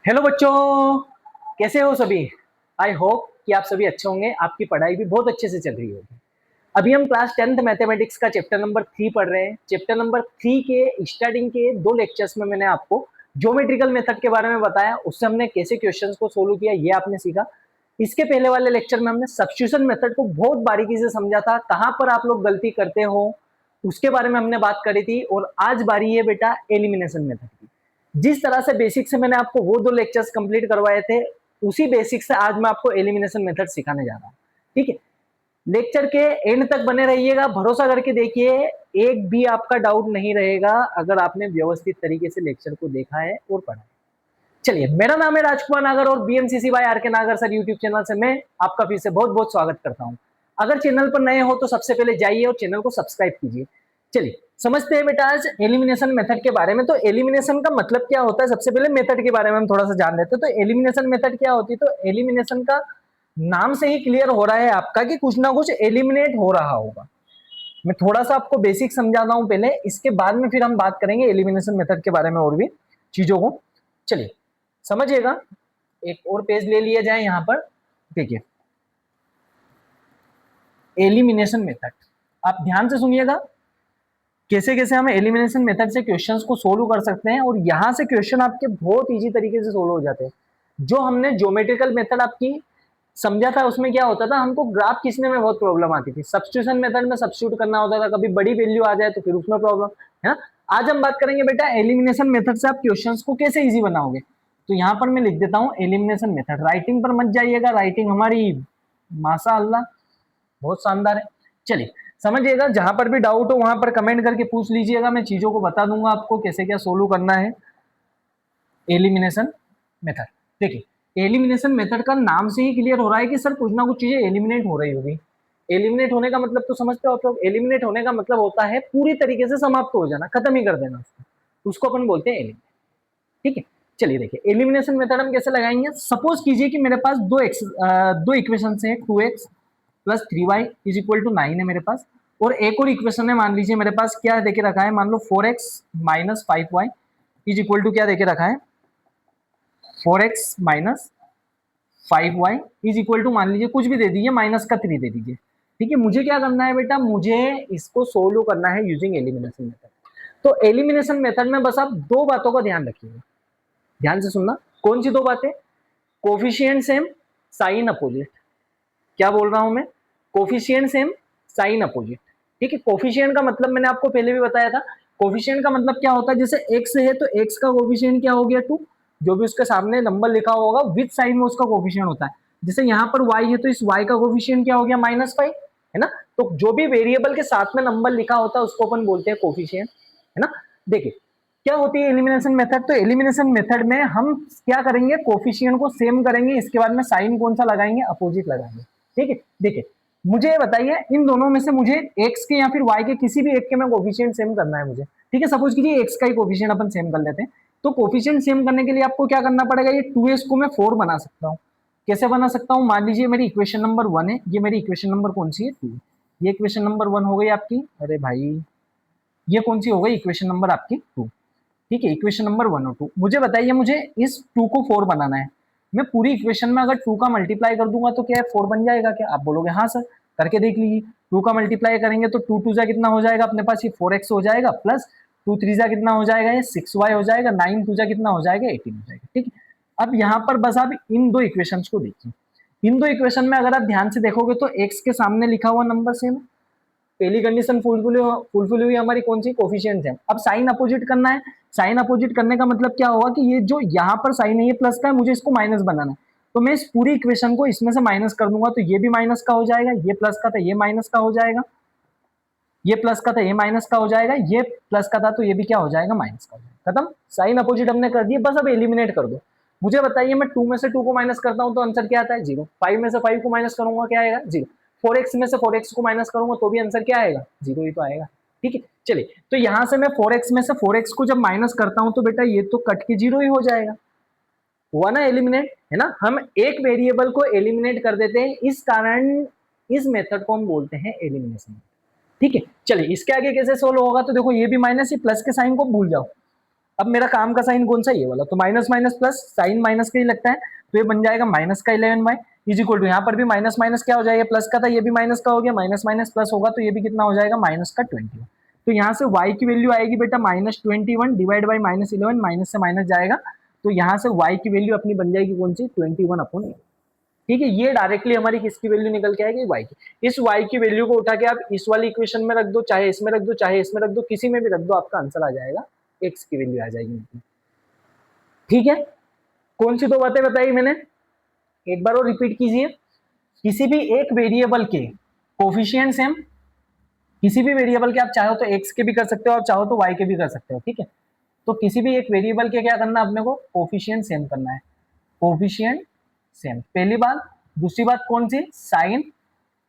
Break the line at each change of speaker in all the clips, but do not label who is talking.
Hello बच्चों, कैसे हो सभी। आई होप कि आप सभी अच्छे होंगे, आपकी पढ़ाई भी बहुत अच्छे से चल रही होगी। अभी हम क्लास 10th मैथमेटिक्स का चैप्टर नंबर 3 पढ़ रहे हैं। चैप्टर नंबर 3 के स्टार्टिंग के 2 लेक्चर्स में मैंने आपको ज्योमेट्रिकल मेथड के बारे में बताया, उससे हमने कैसे क्वेश्चंस को सोल्व किया ये आपने सीखा। इसके पहले वाले लेक्चर में हमने सब्स्टिट्यूशन मेथड को बहुत बारीकी से समझा था, कहां पर आप लोग गलती करते हो उसके बारे में हमने बात करी थी। और आज बारी है बेटा एलिमिनेशन मेथड की। जिस तरह से बेसिक से मैंने आपको वो 2 लेक्चर्स कंप्लीट करवाए थे, उसी बेसिक से आज मैं आपको एलिमिनेशन मेथड सिखाने जा रहा हूं। ठीक है, लेक्चर के एंड तक बने रहिएगा, भरोसा करके देखिए, एक भी आपका डाउट नहीं रहेगा अगर आपने व्यवस्थित तरीके से लेक्चर को देखा है और पढ़ा है। चलिए, मेरा नाम है राजकुमार नागर और बीएमसीसी बाय आर के नागर सर यूट्यूब चैनल से मैं आपका फिर से बहुत बहुत स्वागत करता हूं। अगर चैनल पर नए हो तो सबसे पहले जाइए और चैनल को सब्सक्राइब कीजिए। चलिए समझते हैं बेटा आज एलिमिनेशन मेथड के बारे में। तो एलिमिनेशन का मतलब क्या होता है, सबसे पहले मेथड के बारे में हम थोड़ा सा जान लेते हैं। तो एलिमिनेशन मेथड क्या होती है, तो एलिमिनेशन का नाम से ही क्लियर हो रहा है आपका कि कुछ ना कुछ एलिमिनेट हो रहा होगा। मैं थोड़ा सा आपको बेसिक समझाता हूं पहले, इसके बाद में फिर हम बात करेंगे एलिमिनेशन मेथड के बारे में और भी चीजों को। चलिए समझिएगा, एक और पेज ले लिया जाए यहां पर। देखिए एलिमिनेशन मेथड, आप ध्यान से सुनिएगा कैसे कैसे हम एलिमिनेशन मेथड से क्वेश्चंस को सोल्व कर सकते हैं, और यहां से क्वेश्चन आपके बहुत इजी तरीके से सोल्व हो जाते हैं। जो हमने ज्योमेट्रिकल मेथड आपकी समझा था उसमें क्या होता था, हमको ग्राफ खींचने में बहुत प्रॉब्लम आती थी। सब्स्टिट्यूशन मेथड में सब्स्टिट्यूट करना होता था, कभी बड़ी वैल्यू आ जाए तो फिर उसमें प्रॉब्लम है ना। आज हम बात करेंगे बेटा एलिमिनेशन मेथड से आप क्वेश्चंस को कैसे इजी बनाओगे। तो यहां पर मैं लिख देता हूं एलिमिनेशन मेथड। राइटिंग पर मत जाइएगा, राइटिंग हमारी माशाअल्लाह बहुत शानदार है। चलिए समझिएगा, जहां पर भी डाउट हो वहां पर कमेंट करके पूछ लीजिएगा, मैं चीजों को बता दूंगा आपको कैसे क्या सोल्व करना है एलिमिनेशन मेथड। देखिए एलिमिनेशन मेथड का नाम से ही क्लियर हो रहा है कि सर कुछ ना कुछ चीजें एलिमिनेट हो रही होगी। एलिमिनेट होने का मतलब तो समझते हो आप लोग, एलिमिनेट होने का मतलब होता है पूरी तरीके से समाप्त हो जाना, खत्म ही कर देना उसको अपन बोलते हैं एलिमिनेट। ठीक है, चलिए देखिए एलिमिनेशन मेथड हम कैसे लगाएंगे। सपोज कीजिए कि मेरे पास दो इक्वेशन है, 2x plus 3y is equal to 9 है मेरे पास, और एक और इक्वेशन है, मान लीजिए मेरे पास क्या देके रखा है, मान लो 4x minus 5y is equal to क्या देके रखा है, 4x minus 5y is equal to मान लीजिए कुछ भी दे दीजिए, माइनस का 3 दे दीजिए। ठीक है, मुझे क्या करना है बेटा, मुझे इसको सोल्व करना है यूजिंग एलिमिनेशन मेथड। तो एलिमिनेशन मेथड में बस आप दो बातों का ध्यान रखिएगा, ध्यान से सुनना। कौन सी दो बातें, कोफिशिएंट सेम, साइन अपोजिट। क्या बोल रहा हूं मैं, कोफिशिएंट सेम, साइन अपोजिट। ठीक है, कोफिशिएंट का मतलब मैंने आपको पहले भी बताया था। कोफिशिएंट का मतलब क्या होता है, जैसे एक्स है तो एक्स का कोफिशिएंट क्या हो गया 2, जो भी उसके सामने नंबर लिखा होगा विद साइन में उसका कोफिशिएंट होता है। जैसे यहाँ पर y है तो इस y का कोफिशिएंट क्या हो गया -5, है ना। तो जो भी वेरिएबल के साथ में नंबर लिखा होता है उसको अपन बोलते हैं कोफिशिएंट, है ना। देखिए क्या होती है एलिमिनेशन मेथड, तो एलिमिनेशन मेथड में हम क्या करेंगे, कोफिशिएंट को सेम करेंगे, इसके बाद में साइन कौन सा लगाएंगे, अपोजिट लगाएंगे। ठीक है, देखिए मुझे बताइए इन दोनों में से मुझे x के या फिर y के किसी भी एक के मैं कोफिशिएंट सेम करना है मुझे। ठीक है, सपोज कीजिए x का ही कोफिशिएंट अपन सेम कर लेते हैं। तो कोफिशिएंट सेम करने के लिए आपको क्या करना पड़ेगा, ये 2s को मैं 4 बना सकता हूँ। कैसे बना सकता हूँ, मान लीजिए मेरी इक्वेशन नंबर 1 है, ये मेरी इक्वेशन नंबर कौन सी है 2, ये इक्वेशन नंबर 1 हो गई आपकी, अरे भाई ये कौन सी हो गई इक्वेशन नंबर आपकी 2। ठीक है, इक्वेशन नंबर 1 और 2, मुझे बताइए मुझे इस 2 को 4 बनाना है। मैं पूरी इक्वेशन में अगर 2 का मल्टीप्लाई कर दूंगा तो क्या 4 बन जाएगा क्या, आप बोलोगे हाँ सर, करके देख लीजिए। 2 का मल्टीप्लाई करेंगे तो 2 2 जा कितना हो जाएगा अपने पास, ये 4x हो जाएगा, प्लस 2 3 जा कितना हो जाएगा, ये 6y हो जाएगा, 9 2 जा कितना हो जाएगा 18 हो जाएगा। ठीक है, अब यहाँ पर बस आप इन दो इक्वेशंस को देखिए। इन दो इक्वेशन में अगर आप ध्यान से देखोगे तो x के सामने लिखा हुआ नंबर सेम, पहली कंडीशन फुलफिल हुई हमारी, कौन सी, कोफिशिएंट है। अब साइन अपोजिट करना है। साइन अपोजिट करने का मतलब क्या होगा कि ये जो यहाँ पर साइन है ये प्लस का है, मुझे इसको माइनस बनाना है। तो मैं इस पूरी इक्वेशन को इसमें से माइनस कर दूंगा, तो ये भी माइनस का हो जाएगा, ये प्लस का था ये माइनस का हो जाएगा, ये प्लस का था ये माइनस का हो जाएगा, ये प्लस का था तो ये भी क्या हो जाएगा, माइनस का हो जाएगा। खत्म, साइन अपोजिट हमने कर दिया, बस अब एलिमिनेट कर दो। मुझे बताइए मैं 2 में से 2 को माइनस करता हूं तो आंसर क्या आता है, 0। 5 में से 5 को माइनस करूंगा क्या आएगा, 0। 4x में से 4x को माइनस करूंगा तो भी आंसर क्या आएगा, 0 ही तो आएगा। ठीक है, चलिए तो यहां से मैं 4x में से 4x को जब माइनस करता हूं तो बेटा ये तो कट के 0 ही हो जाएगा, हुआ ना एलिमिनेट, है ना। हम एक वेरिएबल को एलिमिनेट कर देते हैं, इस कारण इस मेथड को हम बोलते हैं एलिमिनेशन। ठीक है, चलिए इसके आगे कैसे सोल्व होगा, तो देखो ये भी माइनस, ये प्लस के साइन को भूल जाओ, अब मेरा काम का साइन कौन सा, ये वाला, तो minus minus plus, sign minus का ही लगता है, तो ये बन जाएगा माइनस का 11y इज इक्वल टू, यहाँ पर भी माइनस माइनस क्या हो जाएगा, प्लस का था, ये भी माइनस का हो गया, माइनस माइनस प्लस होगा तो ये भी कितना हो जाएगा, माइनस का 21। तो यहाँ से y की वैल्यू आएगी बेटा -21 डिवाइड बाई -11, माइनस से माइनस जाएगा, तो यहाँ से y की वैल्यू अपनी बन जाएगी कौन सी, 21/8। ठीक है, ये डायरेक्टली हमारी किसकी वैल्यू निकल के आएगी, y की। इस y की वैल्यू को उठा के आप इस वाली इक्वेशन में रख दो, चाहे इसमें रख दो, चाहे इसमें रख दो, किसी में भी रख दो, आपका आंसर आ जाएगा, x की वैल्यू आ जाएगी। ठीक है, कौन सी दो बातें बताई मैंने, एक बार और रिपीट कीजिए। किसी भी एक वेरिएबल के कोफिशिएंट सेम, किसी भी वेरिएबल के आप चाहो तो x के भी कर सकते हो, आप चाहो तो y के भी कर सकते हो। ठीक है, तो किसी भी एक वेरिएबल के क्या करना है अपने को, कोफिशिएंट सेम करना है, कोफिशिएंट सेम, पहली बात। दूसरी बात कौन सी, साइन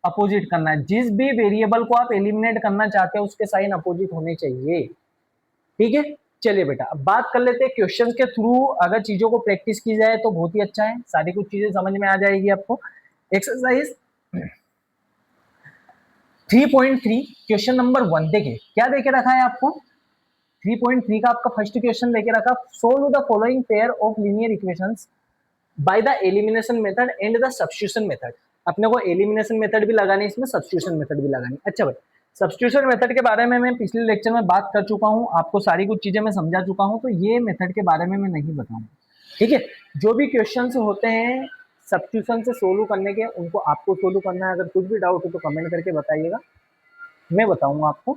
अपोजिट करना है, जिस भी वेरिएबल को आप एलिमिनेट करना चाहते हैं उसके साइन अपोजिट होने चाहिए। ठीक है, चलिए बेटा अब बात कर लेते हैं क्वेश्चंस के थ्रू, अगर चीजों को प्रैक्टिस की जाए तो बहुत ही अच्छा है, सारी कुछ चीजें समझ में आ जाएगी आपको। एक्सरसाइज 3.3 क्वेश्चन नंबर 1 देखिए क्या देके रखा है आपको, 3.3 का आपका फर्स्ट क्वेश्चन देके रखा, solve the following pair of linear equations by the elimination method and the substitution method. अपने को एलिमिनेशन मेथड भी लगानी, इसमें सब्स्टिट्यूशन मेथड भी लगानी। अच्छा भाई, सब्स्टिट्यूशन मेथड के बारे में मैं पिछले लेक्चर में बात कर चुका हूं, आपको सारी कुछ चीजें मैं समझा चुका हूं, तो ये मेथड के बारे में मैं नहीं बताऊंगा। ठीक है, जो भी क्वेश्चंस होते हैं सब्स्टिट्यूशन से सोल्व करने के, उनको आपको सोल्व करना है। अगर कुछ भी डाउट हो तो कमेंट करके बताइएगा, मैं बताऊंगा आपको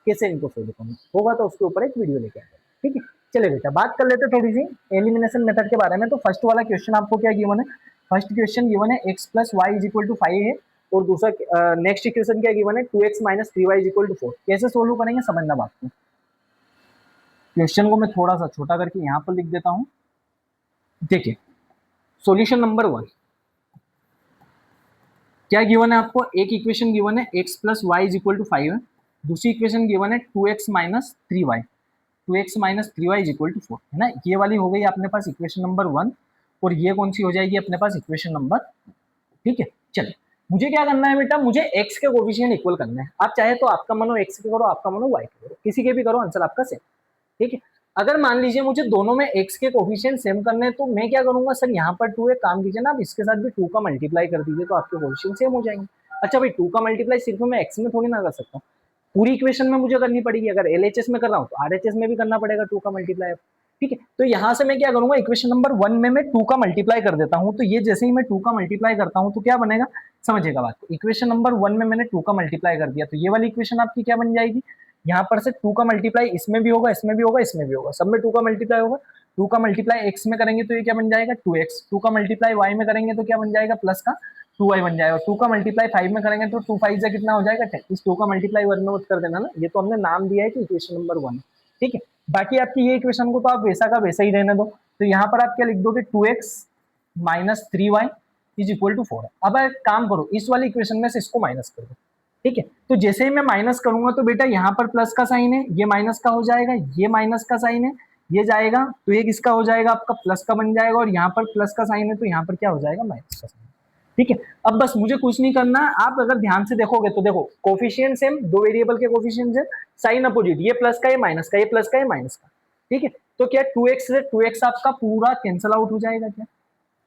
कैसे इनको सोल्व करना होगा, तो उसके ऊपर एक वीडियो लेके आएगा। ठीक है, चलिए बेटा बात कर लेते हैं थोड़ी सी एलिमिनेशन मेथड के बारे में। तो फर्स्ट वाला क्वेश्चन आपको क्या गिवन है, फर्स्ट क्वेश्चन गिवन है x plus y is equal to 5 है, और दूसरा नेक्स्ट इक्वेशन क्या गिवन है 2x minus 3y is equal to 4। कैसे सोल्व करेंगे समझना बात को। क्वेश्चन को मैं थोड़ा सा छोटा करके यहाँ पर लिख देता हूँ। देखिए सॉल्यूशन नंबर 1 क्या गिवन है आपको, एक इक्वेशन गिवन है x plus y is equal to 5 है, दूसरी इक्वेशन गिवन है 2x minus 3y, 2x minus 3y is equal to 4 है ना। ये वाली हो गई अपने पास इक्वेशन नंबर 1, और ये कौन सी हो जाएगी अपने पास इक्वेशन नंबर। ठीक है, चलिए मुझे क्या करना है बेटा, मुझे x के कोफिशिएंट इक्वल करना है। आप चाहे तो आपका मनो x के करो, आपका मनो y के करो, किसी के भी करो, आंसर आपका सेम। ठीक है, अगर मान लीजिए मुझे दोनों में x के कोफिशिएंट सेम करने हैं, तो मैं क्या करूंगा, सर यहाँ पर 2 है, काम कीजिए ना आप इसके साथ भी 2 का मल्टीप्लाई कर दीजिए, तो आपके कोफिशिएंट सेम हो जाएंगे। अच्छा भाई 2 का मल्टीप्लाई सिर्फ मैं x में थोड़ी ना कर सकता हूँ, पूरी इक्वेशन में मुझे करनी पड़ेगी। अगर LHS में कर रहा हूँ तो RHS में भी करना पड़ेगा 2 का मल्टीप्लाई। ठीक है, तो यहाँ से मैं क्या करूंगा, इक्वेशन नंबर 1 में मैं 2 का मल्टीप्लाई कर देता हूँ, तो ये जैसे ही मैं 2 का मल्टीप्लाई करता हूँ तो क्या बनेगा, समझिएगा बात को। इक्वेशन नंबर 1 में मैंने 2 का मल्टीप्लाई कर दिया, तो ये वाली इक्वेशन आपकी क्या बन जाएगी, यहाँ पर से 2 का मल्टीप्लाई इसमें भी होगा, इसमें भी होगा, इसमें भी होगा, सब में 2 का मल्टीप्लाई होगा। 2 का मल्टीप्लाई x में करेंगे तो ये क्या बन जाएगा 2x, 2 का मल्टीप्लाई y में करेंगे तो क्या बन जाएगा प्लस का 2y बन जाएगा, 2 का मल्टीप्लाई 5 में करेंगे तो 2 5 से कितना हो जाएगा 10। इस 2 का मल्टीप्लाई 1 में मत कर देना ना, ये तो हमने नाम दिया है कि इक्वेशन नंबर 1। ठीक है, बाकी आपकी ये इक्वेशन को तो आप वैसा का वैसा ही रहने दो, तो यहाँ पर आप क्या लिख दोगे 2x minus 3y is equal to 4। अब एक काम करो, इस वाली इक्वेशन में से इसको माइनस कर दो। ठीक है, तो जैसे ही मैं माइनस करूंगा तो बेटा यहाँ पर प्लस का साइन है, ये माइनस का हो जाएगा, ये माइनस का साइन है, ये जाएगा तो ये किसका हो जाएगा आपका प्लस का बन जाएगा, और यहाँ पर प्लस का साइन है तो यहाँ पर क्या हो जाएगा माइनस का साइन। ठीक है, अब बस मुझे कुछ नहीं करना, आप अगर ध्यान से देखोगे तो देखो कोफिशिएंट सेम, दो वेरिएबल के कोफिशिएंट सेम, साइन अपोजिट, ये प्लस का ये माइनस का, ये प्लस का ये माइनस का। ठीक है, तो क्या 2x से 2x आपका पूरा कैंसल आउट हो जाएगा क्या,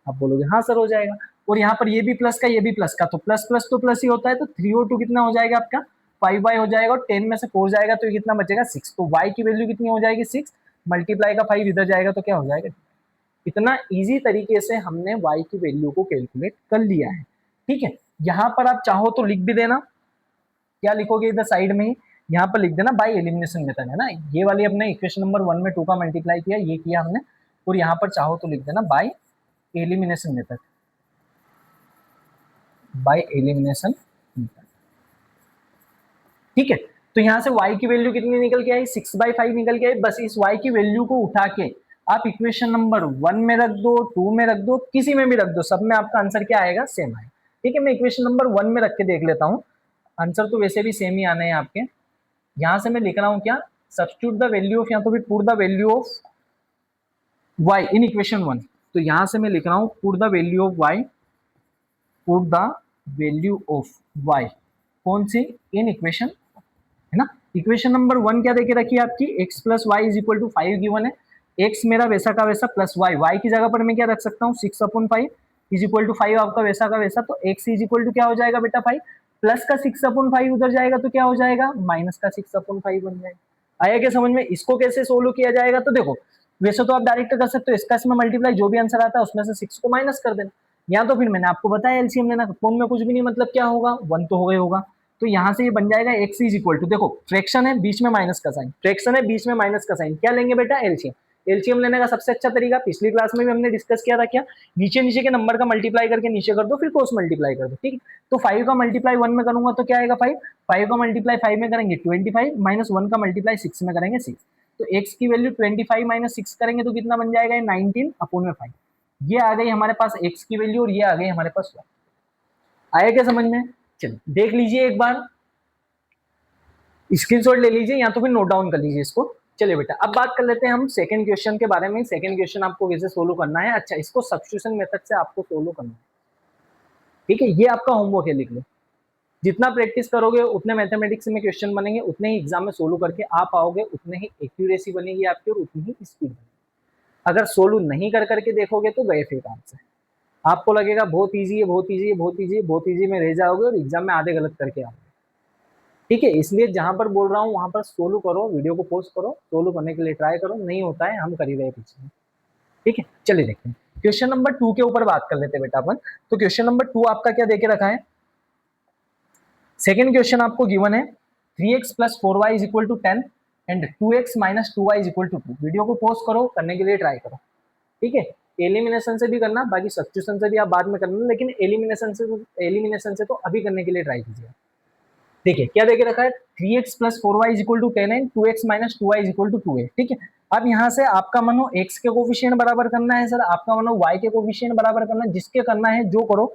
आप बोलोगे हाँ सर हो जाएगा, और यहाँ पर ये भी प्लस का ये भी प्लस का, तो प्लस प्लस तो प्लस ही होता है, तो 3 और 2 कितना हो जाएगा आपका 5y हो जाएगा, और 10 में से 4 जाएगा तो ये कितना बचेगा 6, तो y की वैल्यू कितनी हो जाएगी 6, मल्टीप्लाई का 5 इधर जाएगा तो क्या हो जाएगा। इतना इजी तरीके से हमने y की वैल्यू को कैलकुलेट कर लिया है। ठीक है, यहाँ पर आप चाहो तो लिख भी देना, क्या लिखोगे इधर साइड में ही, यहाँ पर लिख देना बाय एलिमिनेशन मेथड है ना, ये वाली अपने इक्वेशन नंबर 1 में 2 का मल्टीप्लाई किया, ये किया हमने, और यहाँ पर चाहो तो लिख देना by elimination method, by elimination method. ठीक है, तो यहाँ से y की वैल्यू कितनी निकल के आई 6/5 निकल के आई। बस इस y की वैल्यू को उठा के आप इक्वेशन नंबर 1 में रख दो, 2 में रख दो, किसी में भी रख दो, सब में आपका आंसर क्या आएगा सेम आएगा। ठीक है, मैं इक्वेशन नंबर 1 में रख के देख लेता हूँ, आंसर तो वैसे भी सेम ही आने हैं आपके। यहाँ से मैं लिख रहा हूँ क्या, सब्स्टिट्यूट द वैल्यू ऑफ, या तो फिर put the value of y in equation 1, तो यहाँ से मैं लिख रहा हूँ put the value of y, put the value of y कौन सी इन इक्वेशन है ना। इक्वेशन नंबर 1 क्या देके रखी है आपकी, x plus y is equal to 5 given है, एक्स मेरा वैसा का वैसा प्लस वाई, वाई की जगह पर मैं क्या रख सकता हूँ 6/5 इज इक्वल टू 5 आपका वैसा का वैसा, तो एक्स इज इक्वल टू क्या हो जाएगा बेटा 5, प्लस का 6/5 उधर जाएगा तो क्या हो जाएगा माइनस का 6/5 बन जाएगा। आया क्या समझ में? इसको कैसे सोल्व किया जाएगा? तो देखो वैसे तो आप डायरेक्ट कर सकते हो, इसका इसमें मल्टीप्लाई जो भी आंसर आता है उसमें से 6 को माइनस कर देना, या तो फिर मैंने आपको बताया एलसीएम लेना, फॉर्म में कुछ भी नहीं मतलब क्या होगा 1 तो हो गया होगा, तो यहाँ से ये बन जाएगा एक्स इज इक्वल टू, देखो फ्रैक्शन है बीच में माइनस का साइन, फ्रैक्शन है बीच में माइनस का साइन, क्या लेंगे बेटा एलसीएम। एलसीएम लेने का सबसे अच्छा तरीका पिछली क्लास में भी हमने डिस्कस किया था, क्या नीचे नीचे के नंबर का मल्टीप्लाई करके नीचे कर दो फिर क्रॉस मल्टीप्लाई कर दो, ठीक। तो 5 का मल्टीप्लाई 1 में करूंगा तो क्या आएगा 5, 5 का मल्टीप्लाई 5 में करेंगे 25 माइनस 1 का मल्टीप्लाई 6 में करेंगे 6, तो x की वैल्यू 25 माइनस 6 करेंगे तो कितना बन जाएगा 19/5, ये आ गई हमारे पास x की वैल्यू और ये आ गई हमारे पास y। आया क्या समझ में? चलिए देख लीजिए एक बार, स्क्रीनशॉट ले लीजिए या तो फिर नोट डाउन कर लीजिए इसको। चलिए बेटा अब बात कर लेते हैं हम सेकंड क्वेश्चन के बारे में। सेकंड क्वेश्चन आपको कैसे सोल्व करना है, अच्छा इसको सब्स्टिट्यूशन मेथड से आपको सोल्व करना है, ठीक है, ये आपका होमवर्क है, लिख लो। जितना प्रैक्टिस करोगे उतने मैथमेटिक्स में क्वेश्चन बनेंगे, उतने ही एग्जाम में सोल्व करके आ पाओगे, उतने ही एक्यूरेसी बनेगी आपकी और उतनी ही स्पीड बनेगी। अगर सोल्व नहीं कर करके देखोगे तो गए फिर काम से, आपको लगेगा बहुत ईजी है बहुत ईजी है बहुत ईजी है बहुत ईजी में रह जाओगे और एग्जाम में आधे गलत करके आओगे, ठीक है। इसलिए जहां पर बोल रहा हूँ वहां पर सोल्व करो, वीडियो को पोस्ट करो, सोल्व करने के लिए ट्राई करो, नहीं होता है हम कर ही रहे पीछे, ठीक है। चलिए देखते हैं क्वेश्चन नंबर 2 के ऊपर बात कर लेते हैं बेटा अपन। तो क्वेश्चन नंबर 2 आपका क्या देके रखा है, सेकेंड क्वेश्चन आपको गिवन है 3x plus 4y is equal to 10 and 2x minus 2y is equal to 2। Video को पोस्ट करो, करने के लिए ट्राई करो, ठीक है। एलिमिनेशन से भी करना, बाकी सब्स्टिट्यूशन से भी आप बाद में करना, लेकिन एलिमिनेशन से तो अभी करने के लिए ट्राई कीजिए। देखिए क्या देके रखा है 3x plus 4y is equal to 10 and 2x minus 2y is equal to 2 है, ठीक है। अब यहाँ से आपका मन हो x के कोफिशिएंट बराबर करना है सर, आपका मन हो y के कोफिशिएंट बराबर करना है, जिसके करना है जो करो,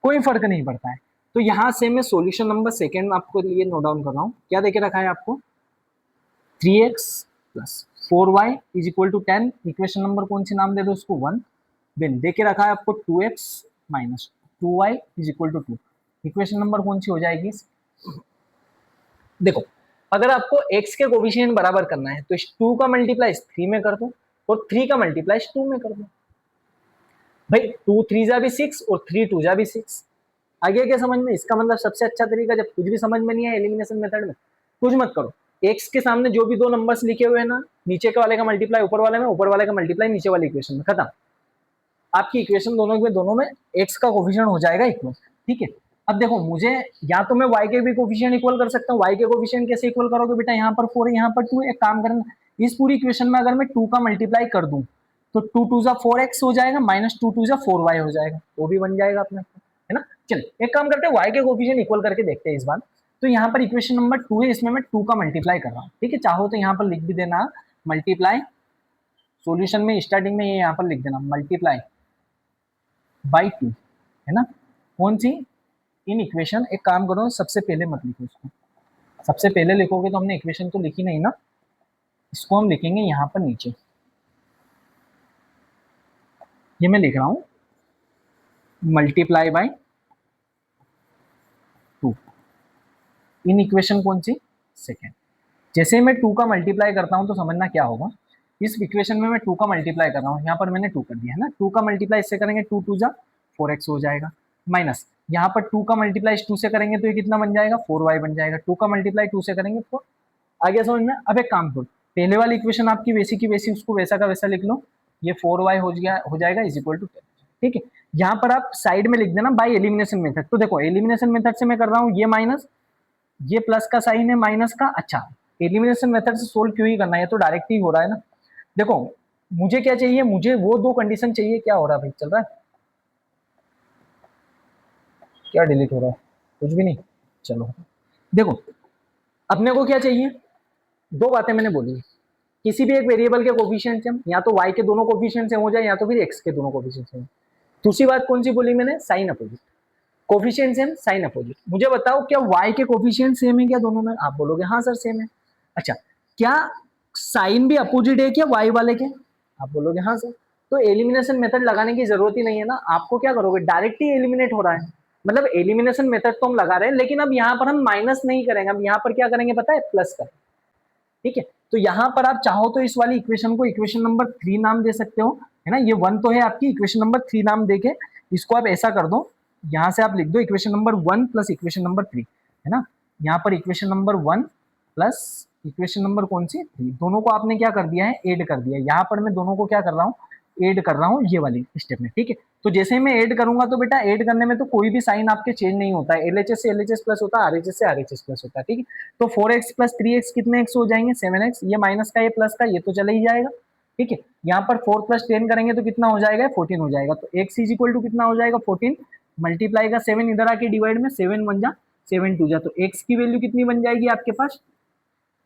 कोई फर्क नहीं पड़ता है। तो यहाँ से मैं सॉल्यूशन नंबर सेकेंड आपको लिए नोट डाउन कर रहा हूँ, क्या देके रखा है आपको 3x plus 4y is equal to 10, equation number कौन सी नाम दे दो उसको 1, देन देके रखा है आपको 2x minus 2y is equal to 2, equation number कौन सी हो जाएगी, देखो अगर आपको x के कोफिशिएंट बराबर करना है तो इस 2 का मल्टीप्लाई 3 में कर दो और 3 का मल्टीप्लाई 2 में कर दो, भाई 2 3 जा भी 6 और 3 2 जा भी 6। आगे क्या समझ में? इसका मतलब सबसे अच्छा तरीका, जब कुछ भी समझ में नहीं है एलिमिनेशन मेथड में, कुछ मत करो, x के सामने जो भी दो नंबर्स लिखे हुए हैं ना, नीचे के वाले का मल्टीप्लाई ऊपर वाले में, ऊपर वाले का मल्टीप्लाई नीचे वाले इक्वेशन में, खत्म। आपकी इक्वेशन दोनों में x का कोफिशिएंट हो जाएगा इक्वल, ठीक है। अब देखो मुझे या तो मैं y के भी कोफिशिएंट इक्वल कर सकता हूँ, y के कोफिशिएंट कैसे इक्वल करोगे बेटा, यहाँ पर 4 है यहाँ पर 2 है, एक काम करना इस पूरी इक्वेशन में अगर मैं 2 का मल्टीप्लाई कर दूं तो 2 2 जा 4x हो जाएगा माइनस 2 2 जा 4y हो जाएगा, वो भी बन जाएगा अपने, है ना। चलिए एक काम करते हैं y के कोफिशिएंट इक्वल करके देखते हैं इस बार। तो यहाँ पर इक्वेशन नंबर 2 है, इसमें मैं 2 का मल्टीप्लाई कर रहा हूँ, ठीक है, चाहो तो यहाँ पर लिख भी देना मल्टीप्लाई, सॉल्यूशन में स्टार्टिंग में ये यहाँ पर लिख देना मल्टीप्लाई बाई 2, है ना। कौन सी इन इक्वेशन, एक काम करो सबसे पहले मत लिखो इसको, सबसे पहले लिखोगे तो हमने इक्वेशन तो लिखी नहीं ना, इसको हम लिखेंगे यहाँ पर नीचे, ये मैं लिख रहा हूँ मल्टीप्लाई बाय 2, इन इक्वेशन कौन सी सेकेंड। जैसे मैं 2 का मल्टीप्लाई करता हूँ तो समझना क्या होगा, इस इक्वेशन में मैं 2 का मल्टीप्लाई कर रहा हूँ, यहाँ पर मैंने 2 कर दिया है ना, 2 का मल्टीप्लाई इससे करेंगे 2 2 जा 4x हो जाएगा, माइनस यहाँ पर 2 का मल्टीप्लाई 2 से करेंगे तो ये कितना बन जाएगा 4y बन जाएगा, 2 का मल्टीप्लाई 2 से करेंगे 4। आगे समझ में? अब एक काम करो, पहले वाली इक्वेशन आपकी वैसी की वैसी उसको वैसा का वैसा लिख लो, ये 4y हो जाएगा इज इक्वल टू 10, ठीक है। यहाँ पर आप साइड में लिख देना बाई एलिमिनेशन मेथड। तो देखो एलिमिनेशन मेथड से मैं कर रहा हूँ ये माइनस, ये प्लस का साइन है माइनस का, अच्छा एलिमिनेशन मेथड से सोल्व क्यों ही करना है, ये तो डायरेक्ट ही हो रहा है ना। देखो मुझे क्या चाहिए, मुझे वो दो कंडीशन चाहिए, क्या हो रहा है भाई, चल रहा है क्या, डिलीट हो रहा है, कुछ भी नहीं, चलो देखो अपने को क्या चाहिए, दो बातें मैंने बोली, किसी भी एक वेरिएबल के कोफिशिएंट से या तो y के दोनों कोफिशिएंट से हो जाए या तो फिर x के दोनों कोफिशिएंट से। दूसरी बात कौन सी बोली मैंने, sign opposite, coefficient same sign opposite. मुझे बताओ क्या y के कोफिशिएंट सेम है क्या दोनों में, आप बोलोगे हाँ सर सेम है। अच्छा क्या साइन भी अपोजिट है क्या y वाले के, आप बोलोगे हाँ सर। तो एलिमिनेशन मेथड लगाने की जरूरत ही नहीं है ना, आपको क्या करोगे डायरेक्ट ही एलिमिनेट हो रहा है, मतलब एलिमिनेशन मेथड तो हम लगा रहे हैं लेकिन अब यहाँ पर हम माइनस नहीं करेंगे, अब यहाँ पर क्या करेंगे पता है प्लस करेंगे, ठीक है। तो यहाँ पर आप चाहो तो इस वाली इक्वेशन को इक्वेशन नंबर 3 नाम दे सकते हो, है ना। ये 1 तो है आपकी, इक्वेशन नंबर 3 नाम देके इसको आप ऐसा कर दो, यहाँ से आप लिख दो equation number 1 plus equation number 3, है ना। यहाँ पर equation number 1 plus equation number कौन सी 3, दोनों को आपने क्या कर दिया है, ऐड कर दिया है। यहाँ पर मैं दोनों को क्या कर रहा हूँ, ऐड कर रहा हूँ ये वाली स्टेप में, ठीक है। तो जैसे ही मैं ऐड करूंगा तो बेटा ऐड करने में तो कोई भी साइन आपके चेंज नहीं होता है, एलएचएस से एलएचएस प्लस होता है, आरएचएस से आरएचएस प्लस होता है, ठीक है। तो 4x प्लस 3x कितने x हो जाएंगे, 7x, ये माइनस का ये प्लस का ये तो चला ही जाएगा, ठीक है। यहाँ पर 4 प्लस 10 करेंगे तो कितना हो जाएगा, 14 हो जाएगा। तो x इज इक्वल टू कितना हो जाएगा, 14 मल्टीप्लाई का 7 इधर आके डिवाइड में 7 1 जा 7 2 जा, तो x की वैल्यू कितनी बन जाएगी आपके पास,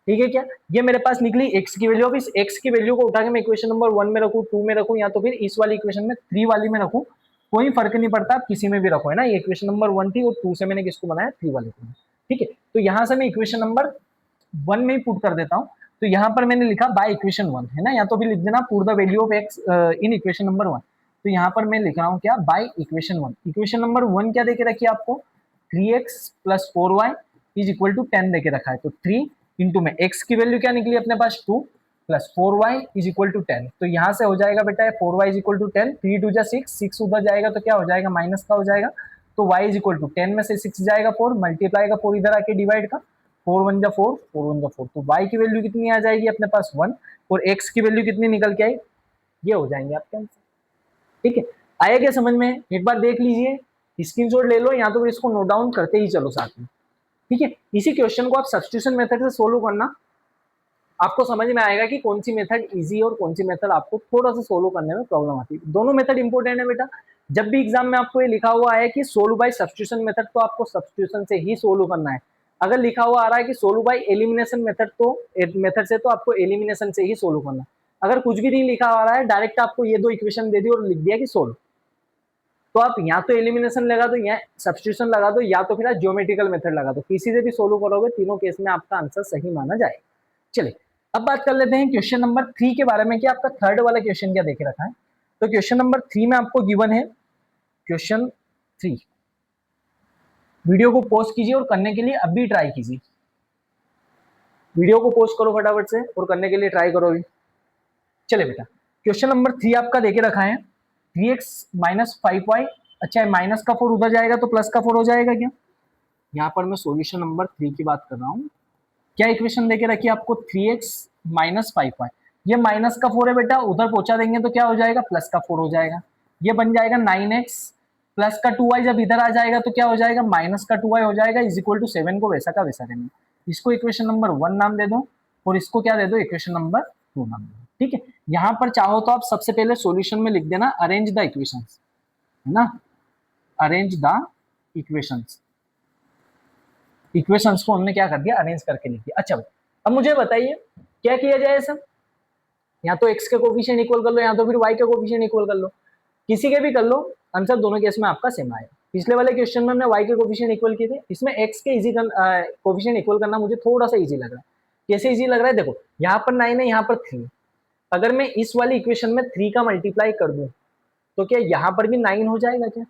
ठीक है क्या। ये मेरे पास निकली x की वैल्यू। अब इस x की वैल्यू को उठा के मैं इक्वेशन नंबर 1 में रखूं, 2 में रखूं, या तो फिर इस वाली इक्वेशन में 3 वाली में रखूं, कोई फर्क नहीं पड़ता, आप किसी में भी रखो, है ना। ये इक्वेशन नंबर 1 थी और 2 से मैंने किसको बनाया, 3 वाले को, ठीक है। तो यहाँ से मैं इक्वेशन नंबर 1 में ही पुट कर देता हूँ। तो यहाँ पर मैंने लिखा बाय इक्वेशन 1, है ना, या तो फिर लिख देना put the value of x in equation number 1। तो यहाँ पर मैं लिख रहा हूँ क्या, बाय इक्वेशन 1। इक्वेशन नंबर 1 क्या देके रखी है आपको, 3x plus 4y is equal to 10 देके रखा है। तो 3 इंटू में x की वैल्यू क्या निकली अपने पास 2 plus 4y is equal to 10। तो यहाँ से हो जाएगा बेटा 4y इज इक्वल टू 10, 3 2 जा 6, 6 उधर जाएगा तो क्या हो जाएगा, माइनस का हो जाएगा। तो y इज इक्वल टू 10 में से 6 जाएगा 4, मल्टीप्लाई का 4 इधर आके डिवाइड का, 4 1 जा 4, 4 1 जा 4। तो y की वैल्यू कितनी आ जाएगी अपने पास 1, और x की वैल्यू कितनी निकल के आई, ये हो जाएंगे आपके आंसर, ठीक है। आया क्या समझ में, एक बार देख लीजिए, स्क्रीनशॉट ले लो, या तो फिर इसको नोट डाउन करते ही चलो साथ में, ठीक है। इसी क्वेश्चन को आप सब्स्टिट्यूशन मेथड से सोल्व करना, आपको समझ में आएगा कि कौन सी मेथड इजी और कौन सी मेथड आपको थोड़ा सा सोल्व करने में प्रॉब्लम आती है। दोनों मेथड इंपॉर्टेंट है बेटा। जब भी एग्जाम में आपको ये लिखा हुआ है कि सोल्व बाय सब्स्टिट्यूशन मेथड, तो आपको सब्स्टिट्यूशन से ही सोल्व करना है। अगर लिखा हुआ आ रहा है कि सोल्व बाय एलिमिनेशन मेथड, तो मेथड से, तो आपको एलिमिनेशन से ही सोल्व करना है। अगर कुछ भी नहीं लिखा आ रहा है, डायरेक्ट आपको ये दो इक्वेशन दे दी और लिख दिया कि सोल्व, तो आप या तो एलिमिनेशन लगा दो या सब्स्टिट्यूशन लगा दो, या तो फिर आप ज्योमेट्रिकल मेथड लगा दो, किसी से भी सोल्व करोगे, तीनों केस में आपका आंसर सही माना जाएगा। चलिए अब बात कर लेते हैं क्वेश्चन नंबर 3 के बारे में कि आपका थर्ड वाला क्वेश्चन क्या देके रखा है। तो क्वेश्चन नंबर 3 में आपको गिवन है क्वेश्चन 3। वीडियो को पॉज कीजिए और करने के लिए अभी ट्राई कीजिए, वीडियो को पॉज करो फटाफट से और करने के लिए ट्राई करो अभी। चले बेटा, क्वेश्चन नंबर 3 आपका देके रखा है 3x माइनस 5y, अच्छा माइनस का 4 उधर जाएगा तो प्लस का 4 हो जाएगा क्या। यहाँ पर मैं सॉल्यूशन नंबर 3 की बात कर रहा हूँ। क्या इक्वेशन देके रखी है आपको, 3x माइनस 5y, ये माइनस का 4 है बेटा, उधर पहुंचा देंगे तो क्या हो जाएगा, प्लस का 4 हो जाएगा। ये बन जाएगा 9x प्लस का 2y, जब इधर आ जाएगा तो क्या हो जाएगा, माइनस का 2y हो जाएगा, इज इक्वल टू 7 को वैसा का वैसा देंगे। इसको इक्वेशन नंबर 1 नाम दे दो और इसको क्या दे दो, इक्वेशन नंबर 2 नाम दे दो, ठीक है। यहाँ पर चाहो तो आप सबसे पहले सॉल्यूशन में लिख देना अरेंज द इक्वेशंस, है ना, अरेंज द इक्वेशंस। इक्वेशंस को हमने क्या कर दिया, अरेंज करके लिख दिया। अच्छा भाई अब मुझे बताइए क्या किया जाए सब, या तो x के कोफिशिएंट इक्वल कर लो, या तो फिर y के कोफिशिएंट इक्वल कर लो, किसी के भी कर लो, आंसर दोनों केस में आपका सेम आएगा। पिछले वाले क्वेश्चन में हमने y के कोफिशिएंट इक्वल किए थे, इसमें x के इजी कोफिशिएंट इक्वल करना मुझे थोड़ा सा इजी लग रहा है। कैसे इजी लग रहा है, देखो यहाँ पर 9 है, यहाँ पर 3, अगर मैं इस वाली इक्वेशन में 3 का मल्टीप्लाई कर दूं तो क्या यहाँ पर भी 9 हो जाएगा, क्या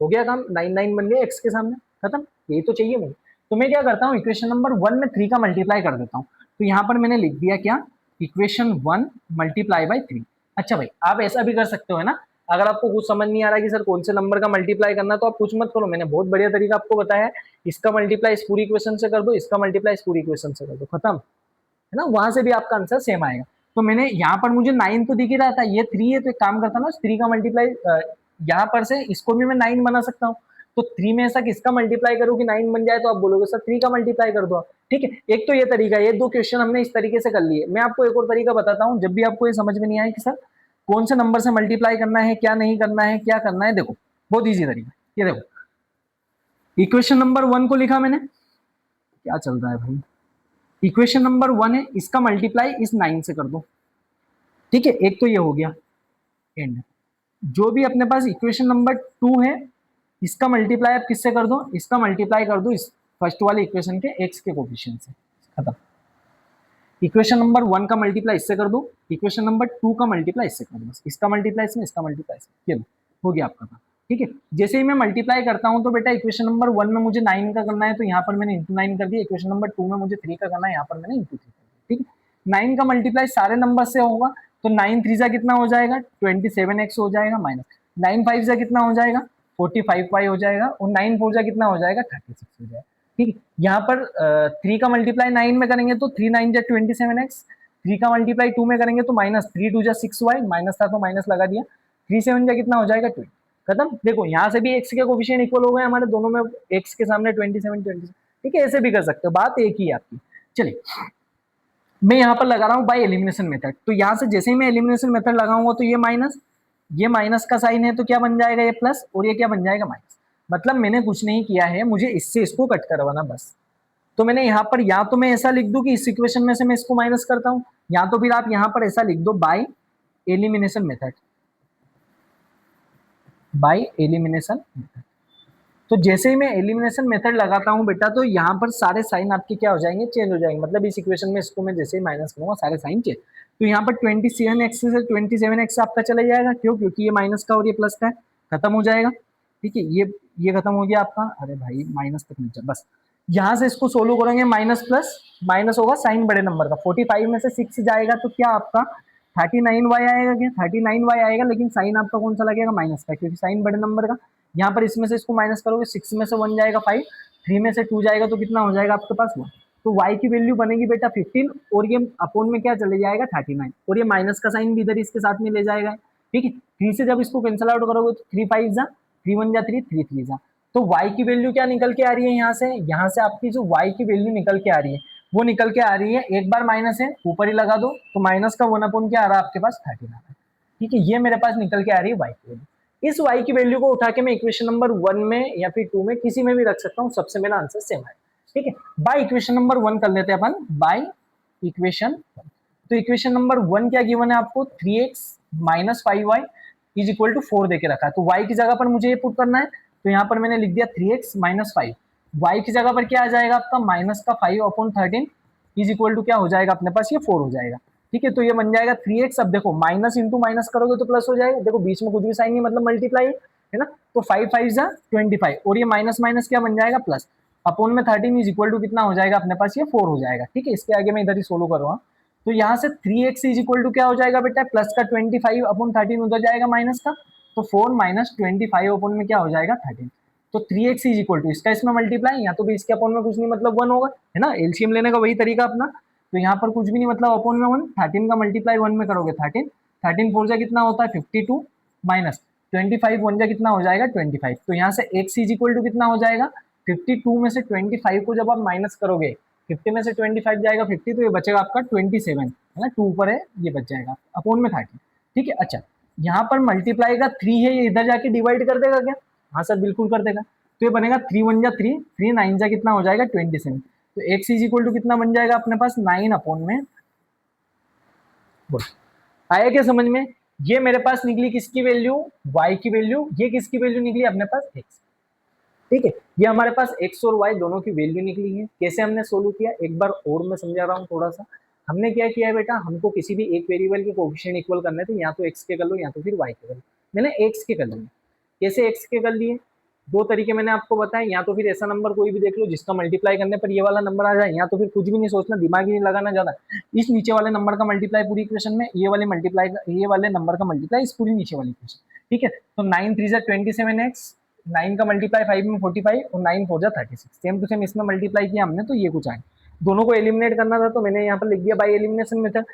हो गया काम, 9 9 बन गया x के सामने, खत्म, यही तो चाहिए मुझे। तो मैं क्या करता हूँ, इक्वेशन नंबर 1 में 3 का मल्टीप्लाई कर देता हूँ। तो यहाँ पर मैंने लिख दिया क्या, इक्वेशन 1 मल्टीप्लाई बाय 3। अच्छा भाई आप ऐसा भी कर सकते हो, है ना, अगर आपको कुछ समझ नहीं आ रहा कि सर कौन से नंबर का मल्टीप्लाई करना, तो आप कुछ मत करो, मैंने बहुत बढ़िया तरीका आपको बताया है, इसका मल्टीप्लाई इस पूरी इक्वेशन से कर दो, इसका मल्टीप्लाई इस पूरी इक्वेशन से कर दो, खत्म, है ना, वहां से भी आपका आंसर सेम आएगा। तो मैंने यहाँ पर मुझे 9 तो दिख ही रहा था, ये 3 है, तो एक काम करता ना, 3 का मल्टीप्लाई यहाँ पर से इसको भी मैं 9 बना सकता हूँ। तो 3 में ऐसा किसका मल्टीप्लाई करूँ कि 9 बन जाए, तो आप बोलोगे सर 3 का मल्टीप्लाई कर दो, ठीक है। एक तो ये तरीका है, ये दो क्वेश्चन हमने इस तरीके से कर लिए। मैं आपको एक और तरीका बताता हूँ, जब भी आपको ये समझ में नहीं आए कि सर कौन से नंबर से मल्टीप्लाई करना है, क्या नहीं करना है, क्या करना है, देखो बहुत ईजी तरीका। ये देखो इक्वेशन नंबर 1 को लिखा मैंने, क्या चल रहा है भाई, इक्वेशन नंबर 1 है, इसका मल्टीप्लाई इस 9 से कर दो, ठीक है, एक तो ये हो गया एंड। जो भी अपने पास इक्वेशन नंबर 2 है, इसका मल्टीप्लाई आप किससे कर दो, इसका मल्टीप्लाई कर दो इस फर्स्ट वाले इक्वेशन के x के कोफिशिएंट से, खत्म। इक्वेशन नंबर 1 का मल्टीप्लाई इससे कर दो, इक्वेशन नंबर 2 का मल्टीप्लाई इससे कर दो, बस इसका मल्टीप्लाई इसमें, इसका मल्टीप्लाई इसमें, ये हो गया आपका काम, ठीक है। जैसे ही मैं मल्टीप्लाई करता हूं तो बेटा इक्वेशन नंबर 1 में मुझे 9 का करना है, तो यहाँ पर मैंने इंटू 9 कर दिया, इक्वेशन नंबर 2 में मुझे 3 का करना है, यहाँ पर मैंने इंटू 3 कर दिया, ठीक है। 9 का मल्टीप्लाई सारे नंबर से होगा, तो 9 3 जा कितना हो जाएगा 27x हो जाएगा, माइनस 9 5 जा कितना हो जाएगा 45y हो जाएगा, और 9 4 जा कितना हो जाएगा 36 हो जाएगा। ठीक है, यहाँ पर 3 का मल्टीप्लाई 9 में करेंगे तो 3 9 जा 27x, 3 का मल्टीप्लाई 2 में करेंगे तो माइनस 3 2 जा 6y, माइनस था तो माइनस लगा दिया, 3 7 जा कितना हो जाएगा 20। खत्म। देखो यहाँ से भी x के कोफिशिएंट इक्वल हो गए हमारे दोनों में, x के सामने 27 ठीक है, ऐसे भी कर सकते हो, बात एक ही है आपकी। चलिए मैं यहाँ पर लगा रहा हूँ बाय एलिमिनेशन मेथड, तो यहाँ से जैसे ही मैं एलिमिनेशन मेथड लगाऊंगा तो ये माइनस का साइन है तो क्या बन जाएगा ये प्लस, और ये क्या बन जाएगा माइनस। मतलब मैंने कुछ नहीं किया है, मुझे इससे इसको कट करवाना बस। तो मैंने यहाँ पर या तो मैं ऐसा लिख दूं कि इस इक्वेशन में से मैं इसको माइनस करता हूं, या तो फिर आप यहाँ पर ऐसा लिख दो by elimination method, by elimination method. तो जैसे ही मैं एलिमिनेशन मेथड लगाता हूं बेटा, तो यहाँ पर सारे साइन आपके क्या हो जाएंगे चेंज हो जाएंगे, मतलब इस इक्वेशन में इसको मैं जैसे ही माइनस करूंगा सारे साइन चेंज। तो यहाँ पर 27x से 27x आपका चला जाएगा, क्यों, क्योंकि ये माइनस का और ये प्लस का है, खत्म हो जाएगा। ठीक है, ये खत्म हो गया आपका, अरे भाई माइनस तक नीचे बस। यहाँ से इसको सोल्व करेंगे, माइनस प्लस माइनस होगा साइन बड़े नंबर का, 45 में से 6 जाएगा तो क्या आपका 39y आएगा, क्या 39y आएगा, लेकिन साइन आपका कौन सा लगेगा माइनस का, क्योंकि साइन बड़े नंबर का। यहाँ पर इसमें से इसको माइनस करोगे, 6 में से 1 जाएगा 5, 3 में से 2 जाएगा तो कितना हो जाएगा आपके पास 1। तो y की वैल्यू बनेगी बेटा 15, और ये अपोन में क्या चले जाएगा 39, और ये माइनस का साइन भी इधर इसके साथ में ले जाएगा। ठीक है, 3 से जब इसको कैंसिल आउट करोगे तो 3 5 जा 3 1 जा 3 3 3 जा, तो y की वैल्यू क्या निकल के आ रही है, यहाँ से आपकी जो y की वैल्यू निकल के आ रही है वो निकल के आ रही है, एक बार माइनस है ऊपर ही लगा दो, तो माइनस का 1 अपॉन क्या आ रहा है आपके पास 13 आ रहा है। ठीक है, ये मेरे पास निकल के आ रही है y की वैल्यू। इस y की वैल्यू को उठा के मैं इक्वेशन नंबर 1 में या फिर 2 में किसी में भी रख सकता हूँ, सबसे मेरा आंसर सेम है। ठीक है, बाय इक्वेशन नंबर 1 कर लेते हैं अपन, बाय इक्वेशन। तो इक्वेशन नंबर 1 क्या गिवन है आपको, 3x minus 5y is equal to 4 देके रखा है, तो y की जगह पर मुझे ये पुट करना है, तो यहाँ पर मैंने लिख दिया 3x माइनस 5, y की जगह पर क्या आ जाएगा आपका माइनस का 5 अपॉन 13 इज इक्वल टू क्या हो जाएगा अपने पास, ये 4 हो जाएगा। ठीक है, तो ये बन जाएगा 3x। अब देखो माइनस इंटू माइनस करोगे तो प्लस हो जाएगा, देखो बीच में कुछ भी साइन नहीं, मतलब मल्टीप्लाई है ना, तो 5 5 जा 25, और ये माइनस माइनस क्या बन जाएगा प्लस, अपॉन में 13 इज इक्वल टू कितना हो जाएगा अपने पास, ये 4 हो जाएगा। ठीक है, इसके आगे मैं इधर ही सोल्व करूँगा, तो यहाँ से 3x इज इक्वल टू क्या हो जाएगा बेटा, प्लस का 25 अपॉन 13 उधर जाएगा माइनस का, तो 4 माइनस 25 अपॉन में क्या हो जाएगा 13, तो 3x इज इक्वल टू इसका इसमें मल्टीप्लाई, या तो भी इसके अपॉन में कुछ नहीं मतलब 1 होगा, है ना, एलसीएम लेने का वही तरीका अपना। तो यहाँ पर कुछ भी नहीं मतलब अपॉन में 1, 13 का मल्टीप्लाई 1 में करोगे 13, 13 4 जा कितना होता है 52, माइनस 25 1 जा कितना हो जाएगा 25, तो यहाँ से x इज इक्वल टू कितना हो जाएगा 52 में से 25 को जब आप माइनस करोगे, 50 में से 25 जाएगा 50, तो ये बचेगा आपका 27 है ना, 2 ऊपर है ये बच जाएगा अपॉन में 30। ठीक है, अच्छा यहाँ पर मल्टीप्लाई का 3 है, ये इधर जाके डिवाइड कर देगा क्या, हाँ सर बिल्कुल कर देगा, तो ये बनेगा 3 1 जा 3, 3 9 जा कितना हो जाएगा 27, तो x इज इक्वल टू कितना बन जाएगा अपने पास 9 अपॉन में, बोल आया क्या समझ में। ये मेरे पास निकली किसकी वैल्यू, y की वैल्यू, ये किसकी वैल्यू निकली अपने पास x। ठीक है, ये हमारे पास x और y दोनों की वैल्यू निकली है। कैसे हमने सोल्व किया एक बार और मैं समझा रहा हूँ थोड़ा सा। हमने क्या किया है बेटा, हमको किसी भी एक वेरिएबल के कोएफिशिएंट इक्वल करने थे, या तो x के कर लो या तो फिर y के कर लो। मैंने x के कर लिए। कैसे x के कर लिए, दो तरीके मैंने आपको बताए, या तो फिर ऐसा नंबर कोई भी देख लो जिसका मल्टीप्लाई करने पर ये वाला नंबर आ जाए, या तो फिर कुछ भी नहीं सोचना, दिमाग ही नहीं लगाना ज्यादा, इस नीचे वाले नंबर का मल्टीप्लाई पूरी इक्वेशन में, ये वाले नंबर का मल्टीप्लाई इस पूरी नीचे वाली इक्वेशन। ठीक है, तो 9 3 जा 27x, 9 का मल्टीप्लाई 5 में 45, और 9 4 जा 36, सेम टू सेम इसमें मल्टीप्लाई किया हमने, तो ये कुछ आए। दोनों को एलिमिनेट करना था तो मैंने यहाँ पर लिख दिया by elimination method.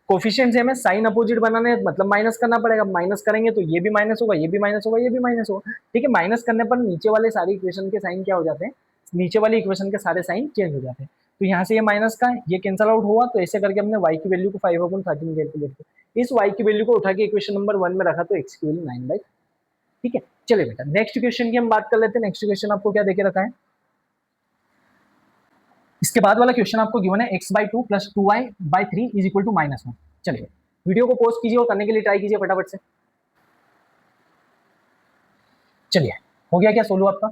Coefficient same है, साइन अपोजिट बनाने मतलब माइनस करना पड़ेगा, माइनस करेंगे तो ये भी माइनस होगा, ये भी माइनस होगा, ये भी माइनस होगा। ठीक है, माइनस करने पर नीचे वाले सारे इक्वेशन के साइन क्या हो जाते हैं, नीचे वाली इक्वेशन के सारे साइन चेंज हो जाते हैं। तो यहाँ से ये माइनस का ये कैंसल आउट हुआ, तो ऐसे करके हमने y की वैल्यू को 5 अपॉन 13 लेते इस y की वैल्यू को उठा के इक्वेशन नंबर 1 में रखा, तो x की वैल्यू 9/। ठीक है, चलिए बेटा नेक्स्ट क्वेश्चन की हम बात कर लेते हैं। नेक्स्ट क्वेश्चन आपको क्या देके रखा है, इसके बाद वाला क्वेश्चन आपको गिवन है x/2 plus 2y/3 is equal to -1। चलिए वीडियो को पॉज कीजिए और करने के लिए ट्राई कीजिए फटाफट से। चलिए हो गया क्या सोल्व आपका,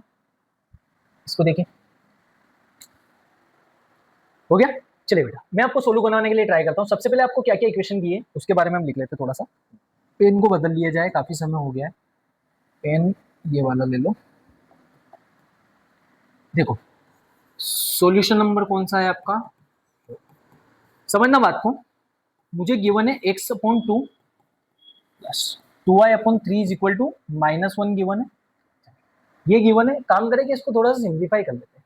इसको देखिए हो गया। चलिए बेटा मैं आपको सोल्व बनाने के लिए ट्राई करता हूँ। सबसे पहले आपको क्या क्या इक्वेशन दी है उसके बारे में हम लिख लेते हैं। थोड़ा सा पेन को बदल लिया जाए, काफी समय हो गया है, पेन ये वाला ले लो। देखो सॉल्यूशन नंबर कौन सा है आपका, समझना बात को, मुझे गिवन है x upon 2 plus 2y upon 3 is equal to -1 given है, ये गिवन है। काम करें कि इसको थोड़ा सा सिंप्लीफाई कर लेते हैं।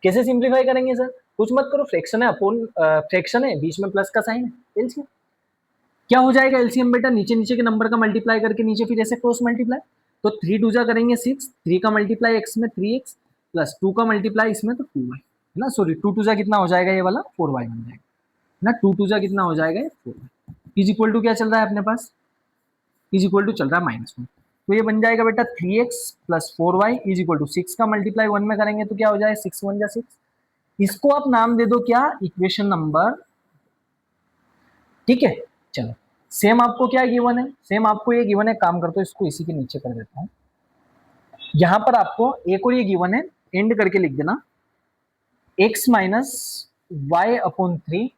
कैसे सिंप्लीफाई करेंगे सर? कुछ मत करो, फ्रैक्शन है अपॉन फ्रैक्शन है, बीच में प्लस का साइन है, एलसीएम क्या हो जाएगा? एलसीएम बेटा नीचे नीचे के नंबर का मल्टीप्लाई करके नीचे फिर ऐसे क्रॉस मल्टीप्लाई, तो 3 2 जा करेंगे 6, 3 का मल्टीप्लाई x में 3x प्लस 2 का मल्टीप्लाई इसमें तो 2y है ना, सॉरी 2 2 जा कितना हो जाएगा, ये वाला 4y बन जाएगा ना, 2 2 जा कितना हो जाएगा, 4y इज इक्वल टू क्या चल रहा है अपने पास, इज इक्वल टू चल रहा है -1, तो ये बन जाएगा बेटा 3x plus 4y is equal to 6 का मल्टीप्लाई 1 में करेंगे तो क्या हो जाएगा, 6 1 जा 6, इसको आप नाम दे दो क्या, इक्वेशन नंबर, ठीक है। चलो सेम आपको क्या गिवन है, सेम आपको ये गिवन है, काम करते हो इसको इसी के नीचे कर देता हूं, यहां पर आपको एक और ये गिवन है, एंड करके लिख देना x minus y upon 3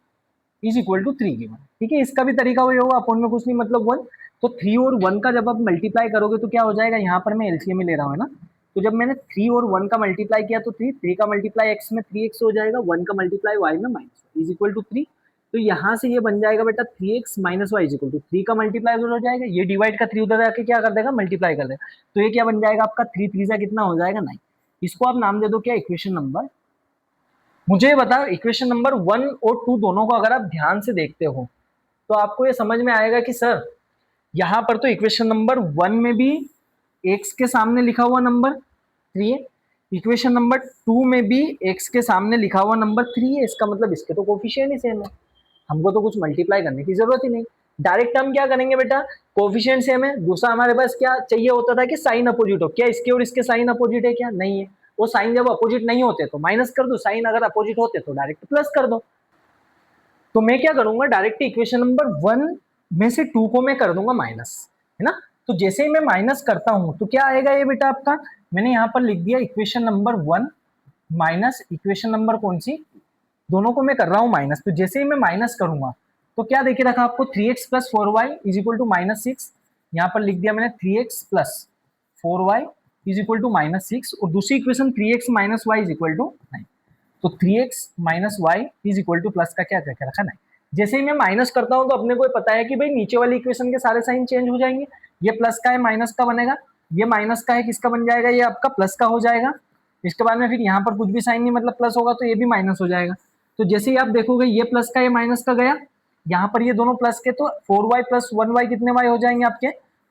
is equal to 3 given, ठीक है। इसका भी तरीका वही होगा, अपॉन में कुछ नहीं मतलब 1, तो 3 और 1 का जब आप मल्टीप्लाई करोगे तो क्या हो जाएगा, यहाँ पर मैं एलसीएम में ले रहा हूँ ना, तो जब मैंने 3 और 1 का मल्टीप्लाई किया तो 3 का मल्टीप्लाई x में 3x हो जाएगा, 1 का मल्टीप्लाई y में माइनस इज इक्वल टू 3, तो यहाँ से ये बन जाएगा बेटा 3x minus y is equal to 3 का मल्टीप्लाई उधर हो जाएगा, ये डिवाइड का 3 उधर आके क्या कर देगा, मल्टीप्लाई कर देगा, तो ये क्या बन जाएगा आपका 3 3 जा कितना हो जाएगा 9, इसको आप नाम दे दो क्या, इक्वेशन नंबर। मुझे बताओ इक्वेशन नंबर 1 और 2 दोनों को अगर आप ध्यान से देखते हो तो आपको ये समझ में आएगा कि सर यहाँ पर तो इक्वेशन नंबर 1 में भी x के सामने लिखा हुआ नंबर 3 है, इक्वेशन नंबर 2 में भी x के सामने लिखा हुआ नंबर 3 है, इसका मतलब इसके तो कोफिशिएंट ही सेम है, हमको तो कुछ मल्टीप्लाई करने की जरूरत ही नहीं, डायरेक्ट हम क्या करेंगे बेटा, कोफिशिएंट सेम है, दूसरा हमारे पास क्या चाहिए होता था कि साइन अपोजिट हो, क्या इसके और इसके साइन अपोजिट है, क्या नहीं है, वो साइन जब अपोजिट नहीं होते तो माइनस कर दो, साइन अगर अपोजिट होते तो डायरेक्ट प्लस कर दो, तो मैं क्या करूंगा, डायरेक्ट इक्वेशन नंबर 1 में से 2 को मैं कर दूंगा माइनस, है ना, तो जैसे ही मैं माइनस करता हूं तो क्या आएगा ये बेटा आपका, मैंने यहां पर लिख दिया equation number 1 minus equation number कौन सी, दोनों को मैं कर रहा हूं माइनस, तो जैसे ही मैं माइनस करूंगा तो क्या देखे रखा आपको, 3x plus 4y is equal to -6, यहाँ पर लिख दिया मैंने 3x plus 4y is equal to -6, और दूसरी equation 3x minus y is equal to 9, तो 3x minus y is equal to plus का क्या करके रखा 9, जैसे ही मैं माइनस करता हूं तो अपने को पता है कि भाई नीचे वाली इक्वेशन के सारे साइन चेंज हो जाएंगे, ये प्लस का है माइनस का बनेगा, ये माइनस का है किसका बन जाएगा, ये आपका प्लस का हो जाएगा, इसके बाद में फिर यहाँ पर कुछ भी साइन नहीं मतलब प्लस होगा तो ये भी माइनस हो जाएगा, तो जैसे ही आप देखोगे ये प्लस का ये माइनस का गया, यहाँ पर ये दोनों प्लस के, तो 4y प्लस 1y कितने y हो जाएंगे आपके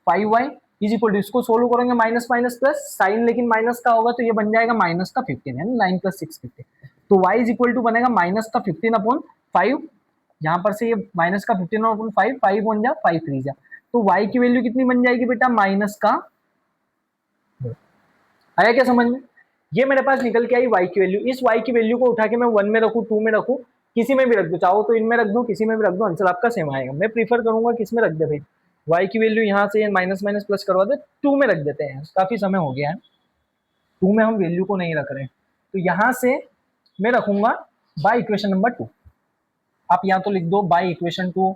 5y इज इक्वल टू, इसको सोल्व करेंगे माइनस माइनस प्लस, साइन लेकिन माइनस का होगा तो ये बन जाएगा माइनस का 15 है ना, 9 प्लस 6 15, तो y इज इक्वल टू बनेगा माइनस का 15 अपॉन 5, यहाँ पर से ये माइनस का 15 अपॉन 5, 5 बन जा 5 3 जा, तो y की वैल्यू कितनी बन जाएगी बेटा, माइनस का, आया क्या समझ में, ये मेरे पास निकल के आई y की वैल्यू, इस y की वैल्यू को उठा के मैं 1 में रखूं 2 में रखूं, किसी में भी रख दो, चाहो तो इनमें रख दो किसी में भी रख दो, आंसर आपका सेम आएगा, मैं प्रीफर करूंगा किस में रख दे भाई, y की वैल्यू यहाँ से माइनस माइनस प्लस करवा दे, 2 में रख देते हैं, काफी समय हो गया है 2 में हम वैल्यू को नहीं रख रहे हैं, तो यहाँ से मैं रखूंगा बाय इक्वेशन नंबर 2, आप यहाँ तो लिख दो बाय इक्वेशन 2,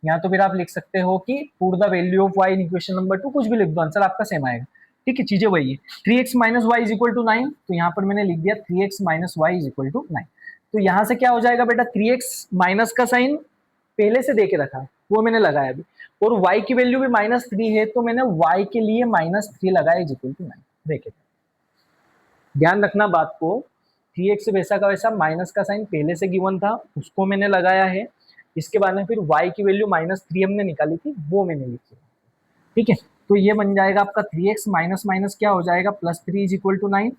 यहाँ तो फिर आप लिख सकते हो कि put the value of y in equation number 2, कुछ भी लिख दो, आंसर आपका सेम आएगा, ठीक है, चीजें वही है, 3x minus y is equal to 9, तो यहाँ पर मैंने लिख दिया 3x minus y is equal to 9, तो यहाँ से क्या हो जाएगा बेटा, 3x माइनस का साइन पहले से दे के रखा है वो मैंने लगाया अभी, और y की वैल्यू भी -3 है तो मैंने y के लिए -3 लगाया इज इक्वल टू 9, देखिए ध्यान रखना बात को, 3x से वैसा का वैसा माइनस का साइन पहले से गिवन था उसको मैंने लगाया है, इसके बाद में फिर y की वैल्यू -3 हमने निकाली थी वो मैंने लिखी, ठीक है, तो ये बन जाएगा आपका 3x माइनस माइनस क्या हो जाएगा +3 इज इक्वल टू 9,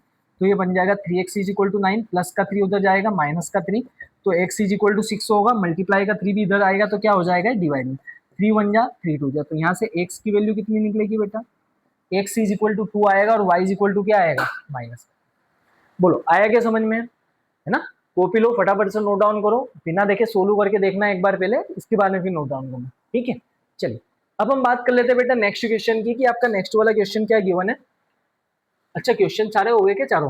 तो ये बन जाएगा 3x is equal to 9, plus का 3 उधर जाएगा माइनस का 3, तो x इज इक्वल टू 6 होगा, मल्टीप्लाई का 3 भी इधर आएगा तो क्या हो जाएगा डिवाइड में, 3 1 जा 3 2 जा, तो यहाँ से x की वैल्यू कितनी निकलेगी बेटा, x इज इक्वल टू 2 आएगा और y इज इक्वल टू क्या आएगा माइनस, बोलो आया क्या समझ में, है ना, कॉपी लो फटाफट से नोट डाउन करो, बिना देखे सोल्व करके देखना एक बार पहले, इसके बाद में फिर नोट डाउन करना, ठीक है। चलिए अब हम बात कर लेते हैं बेटा नेक्स्ट क्वेश्चन की, कि आपका नेक्स्ट वाला क्वेश्चन क्या गिवन है, अच्छा क्वेश्चन सारे हो गए क्या, चारों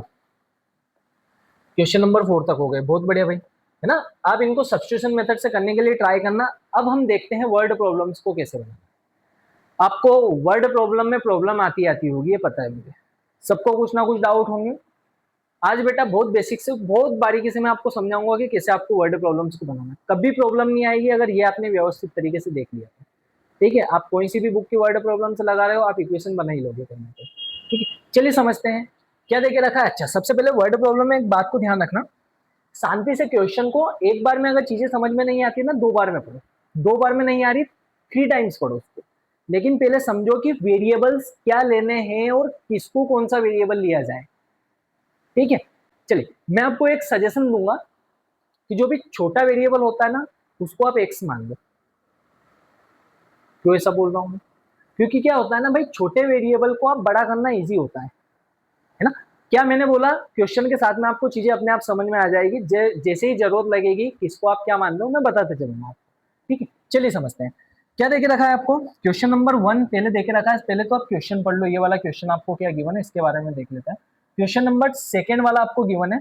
क्वेश्चन नंबर 4 तक हो गए, बहुत बढ़िया भाई, है ना, आप इनको सब्स्टिट्यूशन मेथड से करने के लिए ट्राई करना। अब हम देखते हैं वर्ड प्रॉब्लम्स को कैसे बनाना, आपको वर्ड प्रॉब्लम में प्रॉब्लम आती होगी ये पता है मुझे, सबको कुछ ना कुछ डाउट होंगे, आज बेटा बहुत बेसिक से बहुत बारीकी से मैं आपको समझाऊंगा कि कैसे आपको वर्ड प्रॉब्लम्स को बनाना है। कभी प्रॉब्लम नहीं आएगी अगर ये आपने व्यवस्थित तरीके से देख लिया तो। ठीक है, आप कोई सी भी बुक की वर्ड प्रॉब्लम से लगा रहे हो, आप इक्वेशन बना ही लोगे करने पे। ठीक है, चलिए समझते हैं क्या देके रखा है। अच्छा, सबसे पहले वर्ड प्रॉब्लम में एक बात को ध्यान रखना, शांति से क्वेश्चन को एक बार में अगर चीजें समझ में नहीं आती ना, 2 बार में पढ़ो। 2 बार में नहीं आ रही, 3 टाइम्स पढ़ो उसको। लेकिन पहले समझो कि वेरिएबल्स क्या लेने हैं और किसको कौन सा वेरिएबल लिया जाए। ठीक है, चलिए मैं आपको एक सजेशन दूंगा कि जो भी छोटा वेरिएबल होता है ना, उसको आप एक्स मान लो। क्यों ऐसा बोल रहा हूं मैं? क्योंकि क्या होता है ना भाई, छोटे वेरिएबल को आप बड़ा करना इजी होता है ना। क्या मैंने बोला, क्वेश्चन के साथ में आपको चीजें अपने आप समझ में आ जाएगी, जैसे ही जरूरत लगेगी किसको आप क्या मान लो मैं बताते चलूंगा आपको। ठीक है, चलिए समझते हैं क्या देके रखा है आपको। क्वेश्चन नंबर 1 पहले देके रखा है, पहले तो आप क्वेश्चन पढ़ लो। ये वाला क्वेश्चन आपको क्या गिवन है इसके बारे में देख लेते हैं। क्वेश्चन नंबर 2 वाला आपको गिवन है,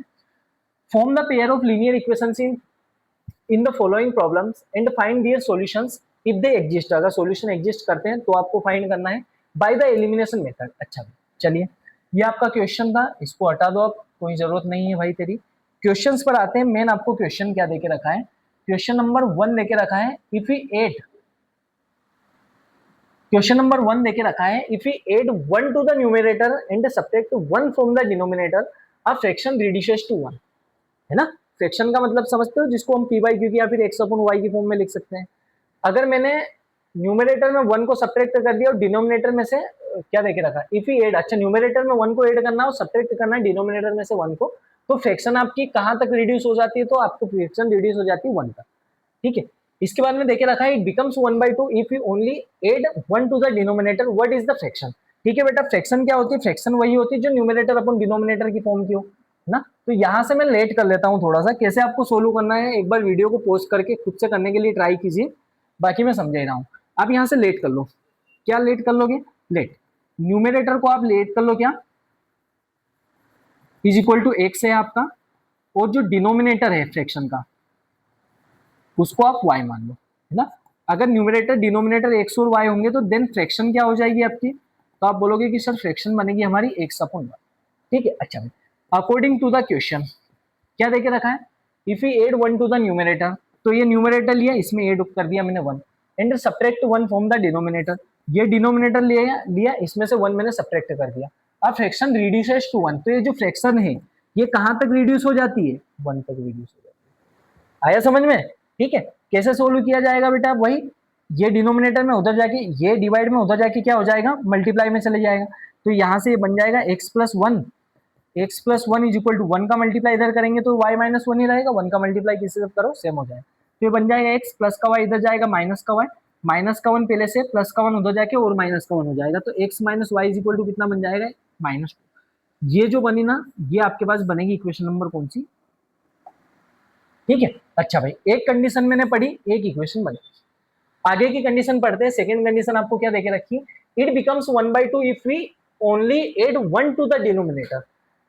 form the pair of linear equations in the following problems and find their solutions if they exist. अगर सॉल्यूशन एग्जिस्ट करते हैं तो आपको फाइंड करना है बाय द एलिमिनेशन मेथड। अच्छा चलिए, ये आपका क्वेश्चन था, इसको हटा दो, अब कोई जरूरत नहीं है भाई तेरी। क्वेश्चंस पर आते हैं। मेन आपको क्वेश्चन क्या देके रखा है, क्वेश्चन नंबर 1 लेके रखा है, if we add, question number 1 देके रखा है, if we add 1 to the numerator and subtract 1 from the denominator, a fraction reduces to 1। है ना, फ्रैक्शन का मतलब समझते हो, जिसको हम पी बाई क्यू की या फिर एक्स अपॉन वाई की फॉर्म में लिख सकते हैं। अगर मैंने न्यूमरेटर में 1 को सब्ट्रैक्ट कर दिया और डिनोमिनेटर में से क्या देके रखा, इफ ही एड, अच्छा न्यूमरेटर में 1 को ऐड करना और सब्ट्रैक्ट करना है डिनोमिनेटर में से 1 को, तो फ्रैक्शन आपकी कहां तक रिड्यूस हो जाती है, तो आपको फ्रैक्शन रिड्यूस हो जाती है 1 तक। ठीक है, इसके बाद में देखे रखा है, it becomes 1/2 if you only add 1 to the denominator, what is the fraction. ठीक है बेटा, फ्रैक्शन क्या होती है, फ्रैक्शन वही होती है जो न्यूमरेटर अपन डिनोमिनेटर की फॉर्म की हो ना। तो यहां से मैं लेट कर लेता हूं थोड़ा सा, कैसे आपको सोल्व करना है एक बार वीडियो को पॉज करके खुद से करने के लिए ट्राई कीजिए, बाकी मैं समझा ही रहा हूं। आप यहां से लेट कर लो, क्या लेट कर लोगे, लेट न्यूमरेटर को आप लेट कर लो, क्या इज इक्वल टू एक्स है आपका, और जो डिनोमिनेटर है फ्रैक्शन का उसको आप y मान लो, है ना। अगर न्यूमरेटर डिनोमिनेटर x और y होंगे तो देन फ्रैक्शन क्या हो जाएगी आपकी, तो आप बोलोगे कि सर फ्रैक्शन बनेगी हमारी x अपॉन y। ठीक है, अच्छा अकॉर्डिंग टू द क्वेश्चन क्या देके रखा है, if you add 1 to the numerator, तो ये न्यूमरेटर लिया, इसमें एड कर दिया मैंने 1, and subtract 1 from the denominator, ये डिनोमिनेटर लिया इसमें से 1 मैंने सब्ट्रैक्ट कर दिया। अब फ्रैक्शन रिड्यूसेस टू 1, तो ये जो फ्रैक्शन है ये कहां तक रिड्यूस हो जाती है, 1 तक रिड्यूस हो जाती है। आया समझ में? ठीक है, कैसे सोल्व किया जाएगा बेटा, वही ये डिनोमिनेटर में उधर जाके, ये डिवाइड में उधर जाके क्या हो जाएगा, मल्टीप्लाई में चले जाएगा। तो यहां से ये बन जाएगा x plus one is equal to 1 का मल्टीप्लाई इधर करेंगे तो y माइनस 1 ही रहेगा, 1 का मल्टीप्लाई किसी से करो सेम हो जाएगा। तो ये बन जाएगा x प्लस का y इधर जाएगा माइनस का y, माइनस का 1 पहले से, प्लस का 1 उधर जाके और माइनस का 1 हो जाएगा, तो x minus y is equal to कितना बन जाएगा, -2। ये जो बनी ना, ये आपके पास बनेगी इक्वेशन नंबर कौन सी, ठीक है। अच्छा भाई, एक कंडीशन मैंने पढ़ी, एक इक्वेशन बनी। आगे की कंडीशन पढ़ते हैं। सेकंड कंडीशन आपको क्या देके रखी है, it becomes 1/2 if we only add 1 to the denominator.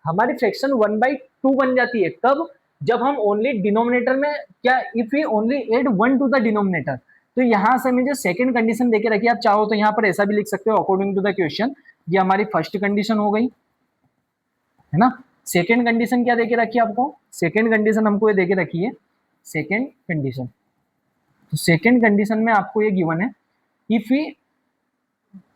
हमारी फ्रैक्शन 1/2 बन जाती है कब, जब हम ओनली डिनोमिनेटर में क्या, if we only add 1 to the denominator. तो यहां से मुझे सेकंड कंडीशन देके रखी है, आप चाहो तो यहां पर ऐसा भी लिख सकते हो अकॉर्डिंग टू द क्वेश्चन। ये हमारी फर्स्ट कंडीशन हो गई, है ना। सेकंड कंडीशन क्या देके रखी है आपको, सेकंड कंडीशन हमको ये देके रखी है, सेकंड कंडीशन, तो सेकंड कंडीशन में आपको ये गिवन है, if we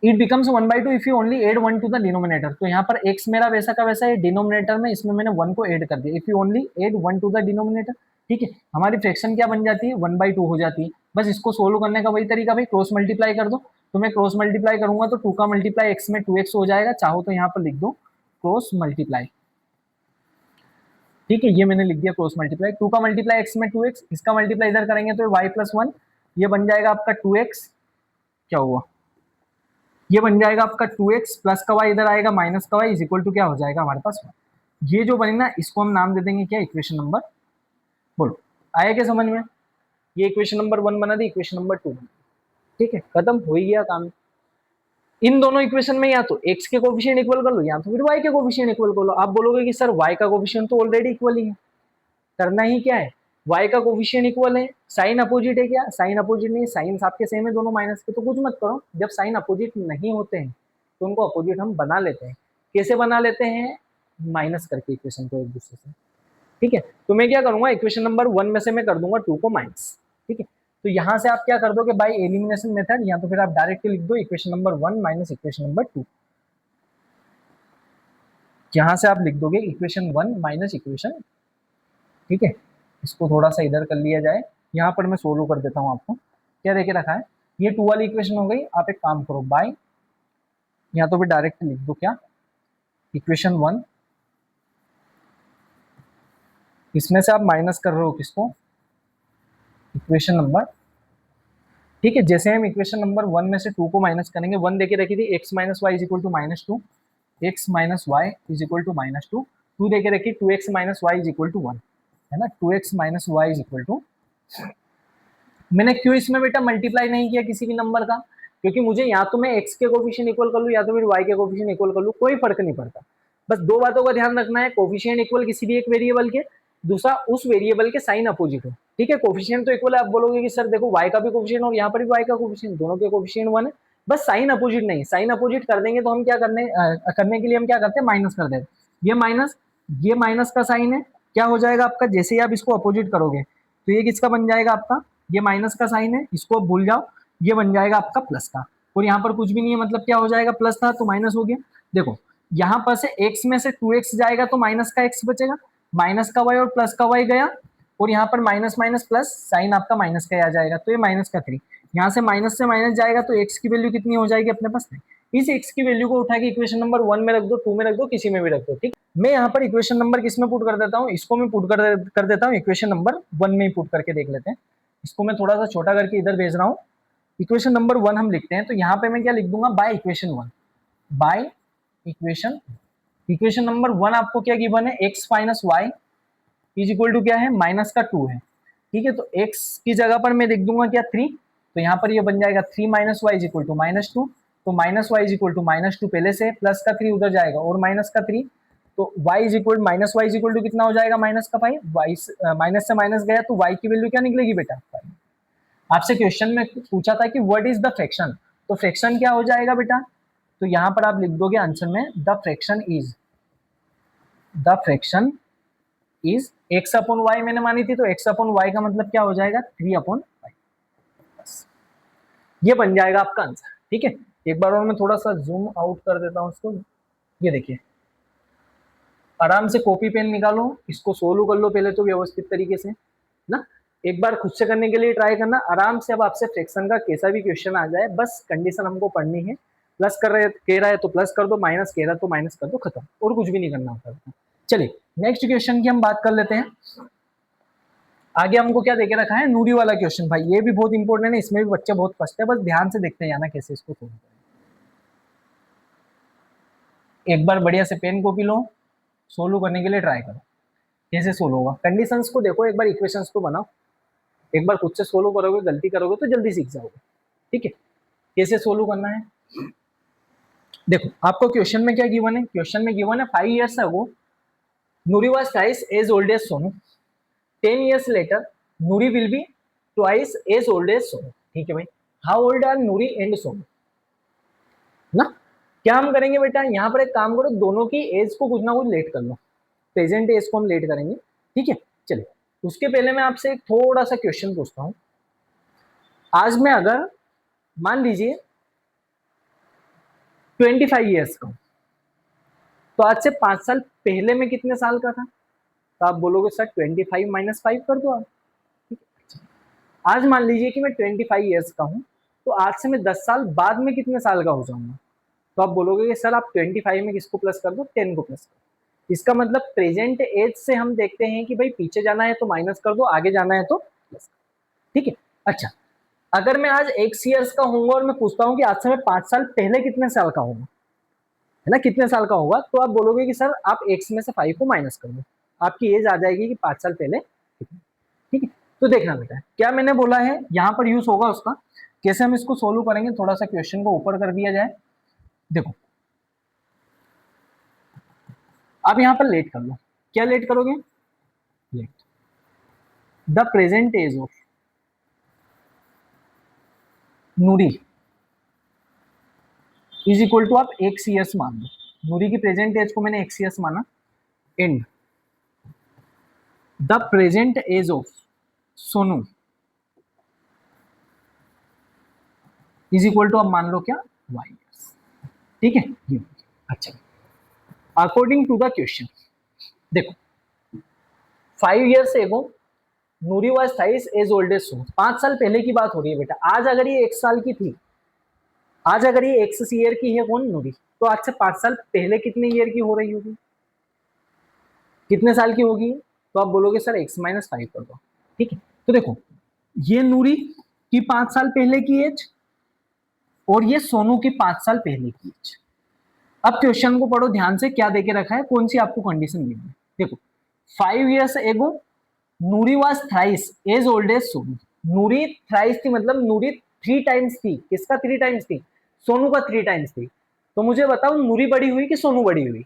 it becomes 1/2 if you only add 1 to the denominator. तो यहाँ पर x मेरा वैसा का वैसा है डिनोमिनेटर में, इसमें मैंने 1 को ऐड कर दिया, if you only add 1 to the denominator. ठीक है, हमारी फ्रैक्शन क्या बन जाती है, 1/2 हो जाती है। बस इसको सोल्व करने का वही तरीका भाई, क्रॉस मल्टीप्लाई कर दो। तो मैं क्रॉस मल्टीप्लाई करूंगा तो 2 का मल्टीप्लाई x में 2x हो जाएगा, चाहो तो यहाँ पर लिख दो क्रॉस मल्टीप्लाई। ठीक है, ये मैंने लिख दिया क्रॉस मल्टीप्लाई, 2 का मल्टीप्लाई x में 2x, इसका मल्टीप्लाई इधर करेंगे तो y प्लस 1, ये बन जाएगा आपका 2x, क्या हुआ, ये बन जाएगा आपका 2x प्लस का y इधर आएगा माइनस का y इज इक्वल टू क्या हो जाएगा हमारे पास 1। ये जो बनी ना, इसको हम नाम दे देंगे क्या, इक्वेशन नंबर, बोलो आया क्या समझ में। ये इक्वेशन नंबर 1 बना दी, इक्वेशन नंबर 2 बना। ठीक है, खत्म हो ही गया काम। इन दोनों इक्वेशन में या तो x के कोफिशिएंट इक्वल कर लो या तो फिर y के कोफिशिएंट इक्वल कर लो। आप बोलोगे कि सर y का कोफिशिएंट तो ऑलरेडी इक्वल ही है, करना ही क्या है, y का कोफिशिएंट इक्वल है, साइन अपोजिट है, क्या साइन अपोजिट नहीं, साइन आपके सेम है दोनों माइनस के, तो कुछ मत करो। जब साइन अपोजिट नहीं होते हैं तो उनको अपोजिट हम बना लेते हैं। कैसे बना लेते हैं, माइनस करके इक्वेशन को एक दूसरे से, ठीक है। तो मैं क्या करूंगा, इक्वेशन नंबर 1 में से मैं कर दूंगा 2 को माइनस, ठीक है। तो यहां से आप क्या कर दोगे बाय एलिमिनेशन मेथड, या तो फिर आप डायरेक्टली लिख दो equation number 1 minus equation number 2। यहां से आप लिख दोगे इक्वेशन 1 माइनस इक्वेशन, ठीक है। इसको थोड़ा सा इधर कर लिया जाए, यहाँ पर मैं सोल्व कर देता हूँ आपको। क्या देके रखा है, ये 2 वाली इक्वेशन हो गई। आप एक काम करो, बाय, या तो फिर डायरेक्ट लिख दो क्या, इक्वेशन 1, इसमें से आप माइनस कर रहे हो किसको, इक्वेशन नंबर, ठीक है। जैसे हम इक्वेशन नंबर 1 में से 2 को माइनस करेंगे, 1 देके रखी थी x minus y is equal to -2, x minus y is equal to -2, 2 देके रखी 2x minus y is equal to 1, है ना, 2x minus y is equal to. मैंने क्यों इसमें बेटा मल्टीप्लाई नहीं किया किसी भी नंबर का, क्योंकि मुझे या तो मैं x के कोफिशिएंट इक्वल कर लूं या तो फिर y के कोफिशिएंट इक्वल कर लूं, कोई फर्क नहीं पड़ता। बस दो बातों का ध्यान रखना है, कोफिशिएंट इक्वल किसी भी एक वेरिएबल के, दूसरा उस वेरिएबल के साइन अपोजिट हो, ठीक है। कोफिशिएंट तो इक्वल है, आप बोलोगे कि सर देखो y का भी कोफिशिएंट और यहाँ पर भी y का कोफिशिएंट, दोनों के कोफिशिएंट 1 है, बस साइन अपोजिट नहीं। साइन अपोजिट कर देंगे तो हम क्या करने के लिए हम क्या करते हैं, माइनस कर देते। ये माइनस का साइन है, क्या हो जाएगा आपका, जैसे ही आप इसको अपोजिट करोगे तो ये किसका बन जाएगा आपका, ये माइनस का साइन है, इसको भूल जाओ, ये बन जाएगा आपका प्लस का। और यहाँ पर कुछ भी नहीं है, मतलब क्या हो जाएगा, प्लस था तो माइनस हो गया। देखो यहाँ पर से x में से 2x जाएगा तो माइनस का x बचेगा, माइनस का y और प्लस का y गया, और यहाँ पर माइनस माइनस प्लस, साइन आपका माइनस का आ जाएगा, तो ये माइनस का 3। यहाँ से माइनस जाएगा तो x की वैल्यू कितनी हो जाएगी अपने पास, इस x की वैल्यू को उठा के इक्वेशन नंबर 1 में रख दो, 2 में रख दो, किसी में भी रख दो, ठीक। मैं यहाँ पर इक्वेशन नंबर किस में पुट कर देता हूँ, इसको मैं पुट कर देता हूँ इक्वेशन नंबर 1 में ही पुट करके देख लेते हैं। इसको मैं थोड़ा सा छोटा करके इधर भेज रहा हूँ, इक्वेशन नंबर 1 हम लिखते हैं, तो यहाँ पे मैं क्या लिख दूंगा, by equation 1, by equation number 1 आपको क्या गिवन है, x minus y is equal to क्या है, माइनस का 2 है, ठीक है। तो x की जगह पर मैं लिख दूंगा क्या 3, तो यहाँ पर ये बन जाएगा 3 minus y is equal to -2, तो minus y is equal to -2 पहले से, प्लस का 3 उधर जाएगा और माइनस का 3, तो y is equal minus y is equal to कितना हो जाएगा, माइनस का 5, वाई माइनस से माइनस गया तो y की वैल्यू क्या निकलेगी बेटा, 5। आपसे क्वेश्चन में पूछा था कि व्हाट इज द फ्रैक्शन, तो फ्रैक्शन क्या हो जाएगा बेटा, तो यहां पर आप लिख दोगे आंसर में, the fraction is x upon y मैंने मानी थी, तो x अपॉन वाई का मतलब क्या हो जाएगा, 3 अपॉन वाई, ये बन जाएगा आपका आंसर, ठीक है। एक बार और मैं थोड़ा सा जूम आउट कर देता हूं इसको, ये देखिए, आराम से कॉपी पेन निकालो, इसको सोल्व कर लो पहले तो व्यवस्थित तरीके से ना, एक बार खुद से करने के लिए ट्राई करना आराम से। अब आपसे फ्रैक्शन का कैसा भी क्वेश्चन आ जाए, बस कंडीशन हमको पढ़नी है, प्लस कह रहा है तो प्लस कर दो, माइनस कह रहा है तो माइनस कर दो, खत्म, और कुछ भी नहीं करना होता। चलिए नेक्स्ट क्वेश्चन की हम बात कर लेते हैं। आगे हमको क्या देके रखा है, नूरी वाला क्वेश्चन, भाई ये भी बहुत इंपॉर्टेंट है, इसमें भी बच्चे बहुत फंसते हैं, बस ध्यान से देखते हैं जाना कैसे इसको सोल्व करें। एक बार बढ़िया से पेन कॉपी लो, सोल्व करने के लिए ट्राई करो, कैसे सोल्व होगा, कंडीशंस को देखो, एक बार इक्वेशंस को बनाओ, एक बार खुद से सोल्व करोगे, गलती करोगे तो जल्दी सीख जाओगे, ठीक है। कैसे सोल्व करना है, देखो आपको क्वेश्चन में क्या गिवन है, क्वेश्चन में गिवन है 5 years ago Nuri was twice as old as Sonu, 10 years later Nuri will be twice as old as Sonu, ठीक है भाई। How old are Noori and Sonu ना, क्या हम करेंगे बेटा, यहाँ पर एक काम करो, दोनों की एज को कुछ ना कुछ लेट कर लो, प्रेजेंट एज को हम लेट करेंगे, ठीक है। चलिए उसके पहले मैं आपसे एक थोड़ा सा क्वेश्चन पूछता हूँ, आज मैं अगर मान लीजिए 25 years का हूं, तो आज से 5 साल पहले मैं कितने साल का था, तो आप बोलोगे सर 25 माइनस 5 कर दो आप, ठीक है। आज मान लीजिए कि मैं 25 years का हूं, तो आज से मैं 10 साल बाद में कितने साल का हो जाऊंगा, तो आप बोलोगे कि सर आप 25 में किसको प्लस कर दो, 10 को प्लस कर दो। इसका मतलब प्रेजेंट एज से हम देखते हैं कि भाई पीछे जाना है तो माइनस कर दो, आगे जाना है तो प्लस, ठीक है। अच्छा, अगर मैं आज x years का होऊंगा और मैं पूछता हूँ कि आज से मैं 5 साल पहले कितने साल का होगा, है ना, कितने साल का होगा, तो आप बोलोगे कि सर आप x में से 5 को माइनस कर दो, आपकी एज आ जाएगी कि 5 साल पहले कितने, ठीक है। तो देखना बेटा क्या मैंने बोला है, यहाँ पर यूज होगा उसका, कैसे हम इसको सोल्व करेंगे, थोड़ा सा क्वेश्चन को ऊपर कर दिया जाए। देखो आप यहाँ पर लेट कर लो, क्या लेट करोगे, let the present age of Noori is equal to, आप x years मान दो, नूरी की प्रेजेंट एज को मैंने x years माना, in the present age of Sonu is equal to, अब मान लो क्या, वाई ईयर्स। ठीक है, ये अच्छा। अकॉर्डिंग टू द क्वेश्चन, देखो 5 years ago Noori was thrice as old as Sonu, 5 साल पहले की बात हो रही है बेटा। आज अगर ये 1 साल की थी, आज अगर ये एक्स ईयर की है कौन, नूरी, तो आज से 5 साल पहले कितने ईयर की हो रही होगी, कितने साल की होगी? तो आप बोलोगे सर x-5 कर दो। ठीक है, तो देखो ये नूरी की 5 साल पहले की एज और ये सोनू की 5 साल पहले की एज। अब क्वेश्चन को पढ़ो ध्यान से, क्या देके रखा है, कौन सी आपको कंडीशन दी है। देखो 5 years ago Noori was thrice as old as Sonu. Noori thrice थी मतलब नूरी 3 times थी, किसका 3 times थी, सोनू का 3 times थी। तो मुझे बताओ नूरी बड़ी हुई कि सोनू बड़ी हुई?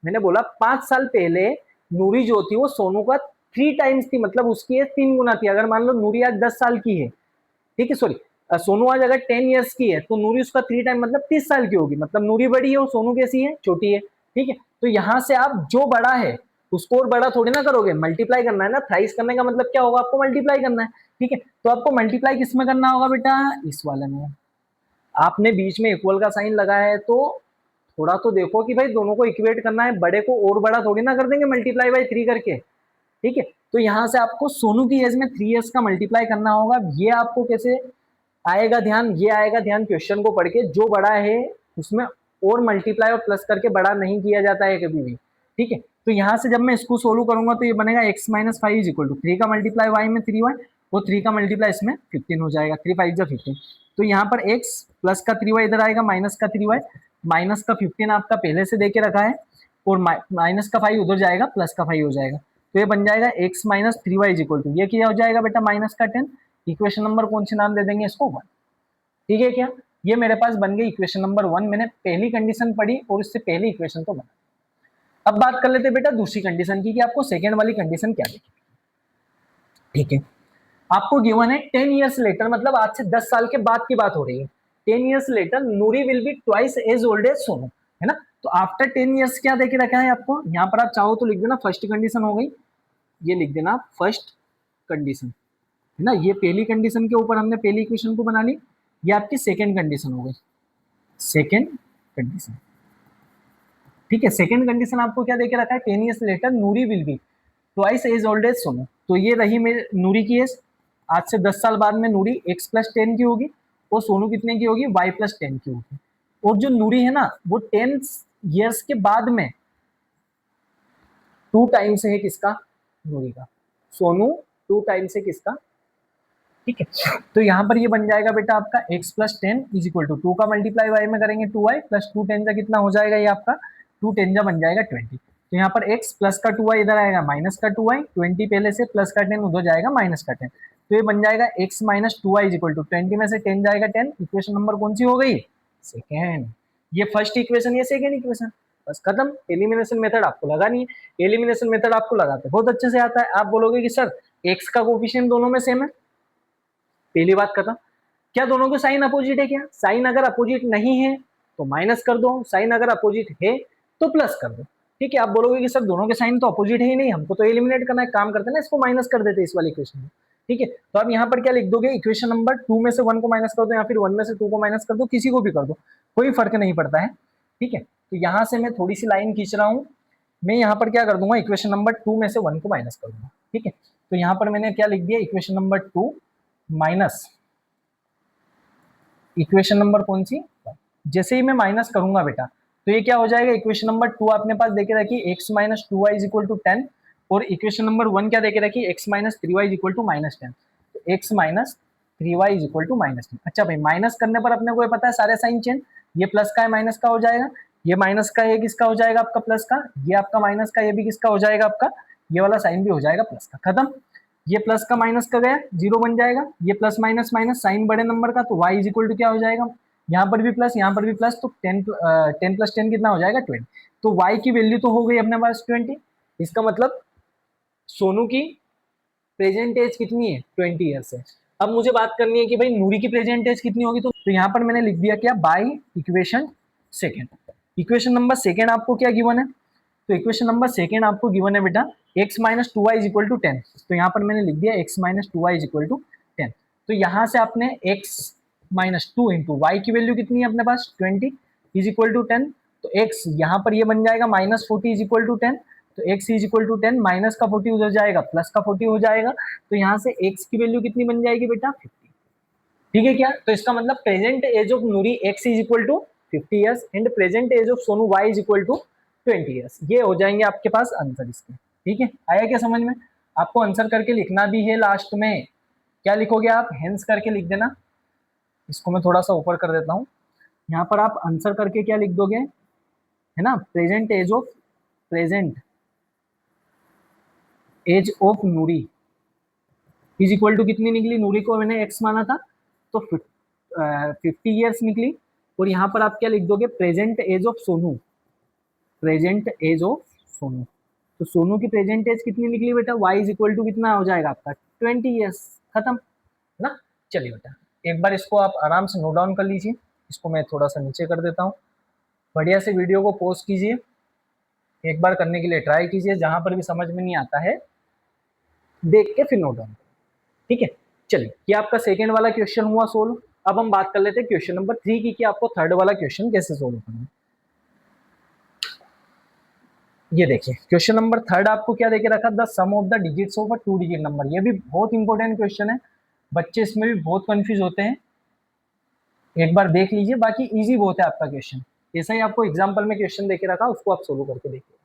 मैंने बोला 5 साल पहले नूरी जो थी वो सोनू का 3 times थी, मतलब उसकी एज 3 गुना थी। अगर मान लो नूरी आज 10 साल की है, ठीक है, सॉरी सोनू आज अगर 10 years की है, तो नूरी उसका 3 टाइम मतलब 30 साल की होगी, मतलब नूरी बड़ी है और सोनू कैसी है, छोटी है। ठीक है, तो यहां से आप जो बड़ा है उसको और बड़ा थोड़ी ना करोगे, मल्टीप्लाई करना है ना। थ्राइस करने का मतलब क्या होगा, आपको मल्टीप्लाई करना है। ठीक है, तो आपको मल्टीप्लाई किसमें करना होगा बेटा, इस वाले में। आपने बीच में इक्वल का साइन लगाया है, तो थोड़ा तो देखो कि भाई दोनों को इक्वेट करना है, बड़े को और बड़ा थोड़ी ना कर देंगे मल्टीप्लाई बाई 3 करके। ठीक है, तो यहां से आपको सोनू की एज में 3 years का मल्टीप्लाई करना होगा। ये आपको कैसे आएगा ध्यान, ये आएगा ध्यान क्वेश्चन को पढ़ के, जो बड़ा है उसमें और मल्टीप्लाई और प्लस करके बड़ा नहीं किया जाता है कभी भी। ठीक है, तो यहां से जब मैं इसको सोल्व करूंगा तो ये बनेगा x-5 इज इक्वल टू 3 का मल्टीप्लाई y में 3y और 3 का मल्टीप्लाई इसमें 15 हो जाएगा, 3 5 जा 15। तो यहाँ पर x प्लस का 3y इधर आएगा, माइनस का 3y, माइनस का 15 आपका पहले से देके रखा है और माइनस का 5 उधर जाएगा, प्लस का 5 हो जाएगा। तो ये बन जाएगा x-3y इज इक्वल टू, ये क्या हो जाएगा बेटा, माइनस का 10। इक्वेशन नंबर कौन सी नाम दे देंगे इसको, 1। ठीक है क्या, ये मेरे पास बन गई इक्वेशन नंबर 1। मैंने पहली कंडीशन पढ़ी और इससे पहली इक्वेशन तो बना। अब बात कर लेते बेटा दूसरी कंडीशन की, कि आपको सेकेंड वाली कंडीशन क्या देखी। ठीक है, आपको गिवन है 10 years लेटर, मतलब आज से 10 साल के बाद की बात हो रही है। 10 years later Noori will be twice as old as Sonu, है ना। तो आफ्टर 10 years क्या देके रखा है आपको, यहाँ पर आप चाहो तो लिख देना फर्स्ट कंडीशन हो गई, ये लिख देना फर्स्ट कंडीशन, है ना। ये पहली कंडीशन के ऊपर हमने पहली इक्वेशन को बना ली, ये आपकी सेकेंड कंडीशन हो गई, सेकेंड कंडीशन। ठीक है, सेकेंड कंडीशन आपको क्या देके रखा है, 10 years later Noori will be twice as old as Sonu. तो ये रही मेरी नूरी की एज, आज से 10 साल बाद में नूरी x+10 की होगी और सोनू कितने की होगी, y+10 की होगी। और जो नूरी है ना वो 10 years के बाद में 2 टाइम्स है किसका, नूरी का। सोनू 2 टाइम्स है किसका। ठीक है, तो यहाँ पर ये बन जाएगा बेटा आपका x+10 इज इक्वल टू 2 का मल्टीप्लाई y में करेंगे 2y प्लस 2 10 का कितना हो जाएगा, ये आपका 2 10 बन जाएगा 20। तो यहाँ पर x प्लस का 2y इधर आएगा, माइनस का 2y, 20 पहले से, प्लस का 10 उधर जाएगा, माइनस का 10। तो ये बन जाएगा x minus 2y is equal to 20 में से 10 जाएगा 10। इक्वेशन नंबर कौन सी हो गई, सेकेंड। ये फर्स्ट इक्वेशन, ये सेकेंड इक्वेशन, बस खत्म। एलिमिनेशन मेथड आपको लगानी है, एलिमिनेशन मेथड आपको लगाते बहुत अच्छे से आता है। आप बोलोगे कि सर x का कोफिशिएंट दोनों में सेम है, पहली बात खत्म। क्या दोनों के साइन अपोजिट है, क्या साइन अगर अपोजिट नहीं है तो माइनस कर दो, साइन अगर अपोजिट है तो प्लस कर दो। ठीक है, आप बोलोगे कि सर दोनों के साइन तो अपोजिट है ही नहीं, हमको तो एलिमिनेट करना है, काम करते हैं ना, इसको माइनस कर देते इस वाली इक्वेशन में। ठीक है, तो आप यहाँ पर क्या लिख दोगे, इक्वेशन नंबर 2 में से 1 को माइनस कर दो या फिर 1 में से 2 को माइनस कर दो, किसी को भी कर दो, कोई फर्क नहीं पड़ता है। ठीक है, तो यहाँ से मैं थोड़ी सी लाइन खींच रहा हूँ, मैं यहाँ पर क्या कर दूंगा, इक्वेशन नंबर 2 में से 1 को माइनस कर दूंगा। ठीक है, तो यहाँ पर मैंने क्या लिख दिया, equation number 2 minus equation number कौन सी, जैसे ही मैं माइनस करूंगा बेटा तो ये क्या हो जाएगा, इक्वेशन नंबर 2 आपने पास देके रखी x-2y इज इक्वल टू 10 और इक्वेशन नंबर 1 क्या देके रखी, x-3y इज इक्वल टू -10। तो x-3y इज इक्वल टू -10। अच्छा भाई, माइनस करने पर अपने को ये पता है सारे साइन चेंज, ये प्लस का है माइनस का हो जाएगा, ये माइनस का है किसका हो जाएगा आपका प्लस का, ये आपका माइनस का ये भी किसका हो जाएगा आपका, ये वाला साइन भी हो जाएगा प्लस का, खत्म। ये प्लस का माइनस का गया, जीरो बन जाएगा, ये प्लस माइनस माइनस साइन बड़े नंबर का, तो y इज इक्वल टू क्या हो जाएगा, यहाँ पर भी प्लस यहाँ पर भी प्लस, तो 10 प्लस 10 कितना हो जाएगा 20। तो y की वैल्यू तो हो गई अपने पास 20, इसका मतलब सोनू की प्रेजेंट एज कितनी है 20 ईयर्स है। अब मुझे बात करनी है कि भाई नूरी की प्रेजेंट एज कितनी होगी, तो यहाँ पर मैंने लिख दिया क्या, by equation second. Equation number second आपको क्या गिवन है, तो इक्वेशन नंबर सेकेंड आपको गिवन है बेटा x minus two y is equal to 10। तो यहाँ पर मैंने लिख दिया x minus two y is equal to 10। तो यहाँ से आपने x minus two into y की वैल्यू कितनी है अपने पास 20 इज इक्वल टू 10। तो x यहाँ पर ये बन जाएगा माइनस 40 इज इक्वल टू 10। तो x is equal to 10, minus का 40 उधर जाएगा, प्लस का 40 हो जाएगा। तो यहाँ से x की वैल्यू कितनी बन जाएगी बेटा 50। ठीक है क्या? तो इसका मतलब present age of Noori x is equal to 50 years and present age of Sonu y is equal to 20 years. ये हो जाएंगे आपके पास आंसर इसके। ठीक है, आया क्या समझ में? आपको आंसर करके लिखना भी है लास्ट में। क्या लिखोगे आप? हेंस करके लिख देना। इसको मैं थोड़ा सा ऊपर कर देता हूँ। यहाँ पर आप आंसर करके क्या लिख दोगे, है ना, present age of Noori is equal to कितनी निकली? नूरी को मैंने x माना था तो 50 ईयर्स निकली। और यहाँ पर आप क्या लिख दोगे? प्रेजेंट एज ऑफ सोनू, तो सोनू की प्रेजेंट एज कितनी निकली बेटा? y इज इक्वल टू कितना हो जाएगा आपका 20 ईयर्स। खत्म है ना? चलिए बेटा एक बार इसको आप आराम से नोट डाउन कर लीजिए। इसको मैं थोड़ा सा नीचे कर देता हूँ। बढ़िया से वीडियो को पॉज कीजिए, एक बार करने के लिए ट्राई कीजिए। जहां पर भी समझ में नहीं आता है देख के फिर नोट डाउन। ठीक है, चलिए ये आपका सेकेंड वाला क्वेश्चन हुआ सोल्व। अब हम बात कर लेते हैं क्वेश्चन नंबर 3 की कि आपको थर्ड वाला क्वेश्चन कैसे सोल्व करना है। ये देखिए क्वेश्चन नंबर थर्ड आपको क्या देके रखा? The sum of the digits of a two digit number. ये भी बहुत इंपॉर्टेंट क्वेश्चन है, बच्चे इसमें भी बहुत कंफ्यूज होते हैं। एक बार देख लीजिए, बाकी इजी बहुत है आपका क्वेश्चन। जैसा ही आपको एग्जाम्पल में क्वेश्चन देके रखा उसको आप सोल्व करके देखिए,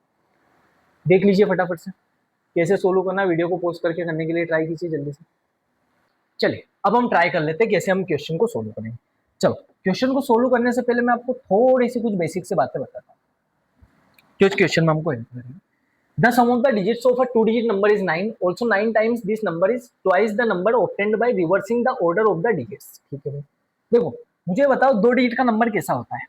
देख लीजिए फटाफट से कैसे सोल्व करना। वीडियो को पोस्ट करके करने के लिए ट्राई कीजिए जल्दी से। चलिए अब हम ट्राई कर लेते हैं कैसे हम क्वेश्चन को सोल्व करेंगे। चलो क्वेश्चन को सोल्व करने से पहले मैं आपको थोड़ी सी कुछ बेसिक से बातें बताता हूँ जो क्वेश्चन में हमको हेल्प करेंगे। The sum of the digits of a two-digit number is 9. Also 9 times this number is twice the number obtained by reversing the order of the digits. ठीक है भाई, देखो मुझे बताओ दो डिजिट का नंबर कैसा होता है।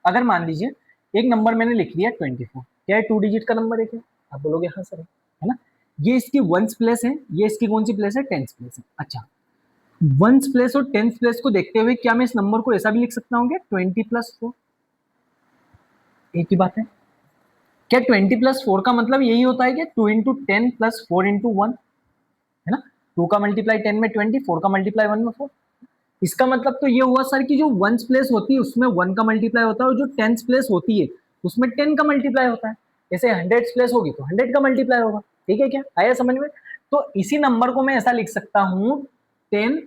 अगर मान लीजिए एक नंबर मैंने लिख लिया 24, क्या है टू डिजिट का नंबर है क्या? आप बोलोगे हाँ सर है ना। ये इसकी वंस प्लेस है, ये इसकी कौन सी प्लेस है? टेंस प्लेस है। अच्छा, वंस प्लेस और टेंस प्लेस को देखते हुए क्या मैं इस नंबर को ऐसा भी लिख सकता हूँ क्या 20+4? एक ही बात है। क्या 20+4 का मतलब यही होता है क्या 2 इंटू 10 प्लस 4 इंटू 1, है ना। 2 का मल्टीप्लाई 10 में 20, 4 का मल्टीप्लाई 1 में 4। इसका मतलब तो ये हुआ सर कि जो वंस प्लेस होती है उसमें 1 का मल्टीप्लाई होता है और जो टेंस प्लेस होती है उसमें 10 का मल्टीप्लाई होता है। जैसे 100 प्लेस होगी तो 100 का मल्टीप्लाई होगा। ठीक है क्या, आया समझ में? तो इसी नंबर को मैं ऐसा लिख सकता हूँ 10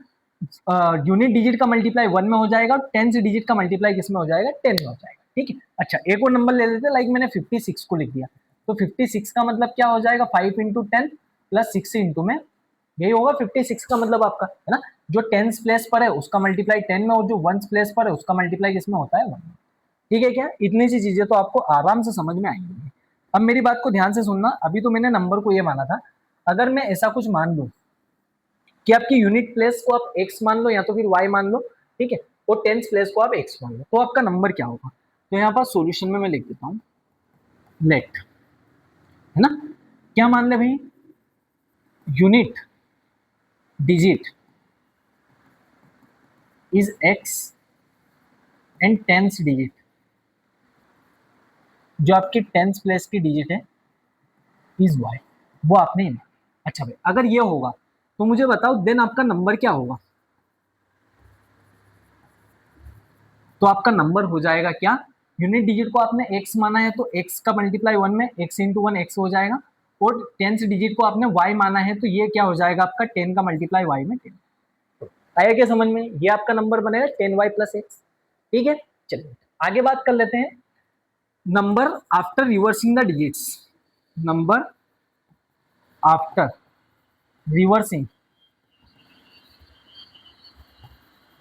यूनिट डिजिट का मल्टीप्लाई 1 में हो जाएगा, 10 डिजिट का मल्टीप्लाई किस में हो जाएगा? 10 में हो जाएगा। ठीक है, अच्छा एक और नंबर ले लेते हैं, लाइक मैंने 56 को लिख दिया। तो 56 का मतलब क्या हो जाएगा? 5 इंटू 10 प्लस 6 इंटू में, यही होगा 56 का मतलब आपका, है ना। जो टेंस प्लेस पर है उसका मल्टीप्लाई 10 में और जो वंस प्लेस पर है उसका मल्टीप्लाई किसमें होता है? 1 में। ठीक है क्या, इतनी सी चीजें तो आपको आराम से समझ में आएंगी। अब मेरी बात को ध्यान से सुनना। अभी तो मैंने नंबर को ये माना था, अगर मैं ऐसा कुछ मान लूं कि आपकी यूनिट प्लेस को आप x मान लो या तो फिर y मान लो, ठीक है, और टेंस प्लेस को आप x मान लो, तो आपका नंबर क्या होगा? तो यहाँ पर सॉल्यूशन में मैं लिख देता हूँ लेट, है ना। क्या मान ले भाई? Unit digit is x and tens digit, जो आपकी टेंस प्लेस की डिजिट है इज y, वो आपने। अच्छा भाई अगर ये होगा तो मुझे बताओ देन आपका नंबर क्या होगा? तो आपका नंबर हो जाएगा क्या? यूनिट डिजिट को आपने x माना है तो x का मल्टीप्लाई 1 में, x इंटू 1 x हो जाएगा, और टेंस डिजिट को आपने y माना है तो ये क्या हो जाएगा आपका 10 का मल्टीप्लाई y में 10। आया क्या समझ में? ये आपका नंबर बनेगा 10y प्लस x। ठीक है, चलिए आगे बात कर लेते हैं number after reversing the digits. Number after reversing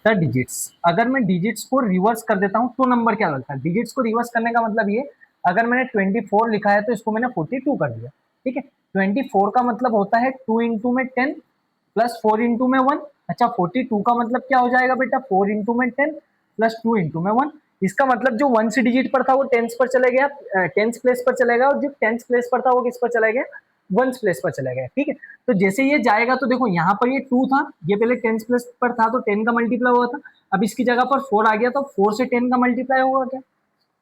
the digits, अगर मैं डिजिट्स को रिवर्स कर देता हूं तो नंबर क्या होता है? डिजिट्स को रिवर्स करने का मतलब ये, अगर मैंने 24 लिखा है तो इसको मैंने 42 कर दिया। ठीक है, 24 का मतलब होता है 2 इंटू में 10 प्लस 4 इंटू में 1। अच्छा 42 का मतलब क्या हो जाएगा बेटा? 4 इंटू में 10 प्लस 2 इंटू में 1। इसका मतलब जो वन सी डिजिट पर था वो टेंस पर चले गया, टेंस प्लेस पर चलेगा, और जो टेंस प्लेस पर था वो किस पर चला गया? वंस प्लेस पर चला गया। ठीक है, तो जैसे ये जाएगा तो देखो यहाँ पर ये 2 था, ये पहले टेंस प्लेस पर था तो 10 का मल्टीप्लाई हुआ था, अब इसकी जगह पर 4 आ गया तो 4 से 10 का मल्टीप्लाई होगा क्या?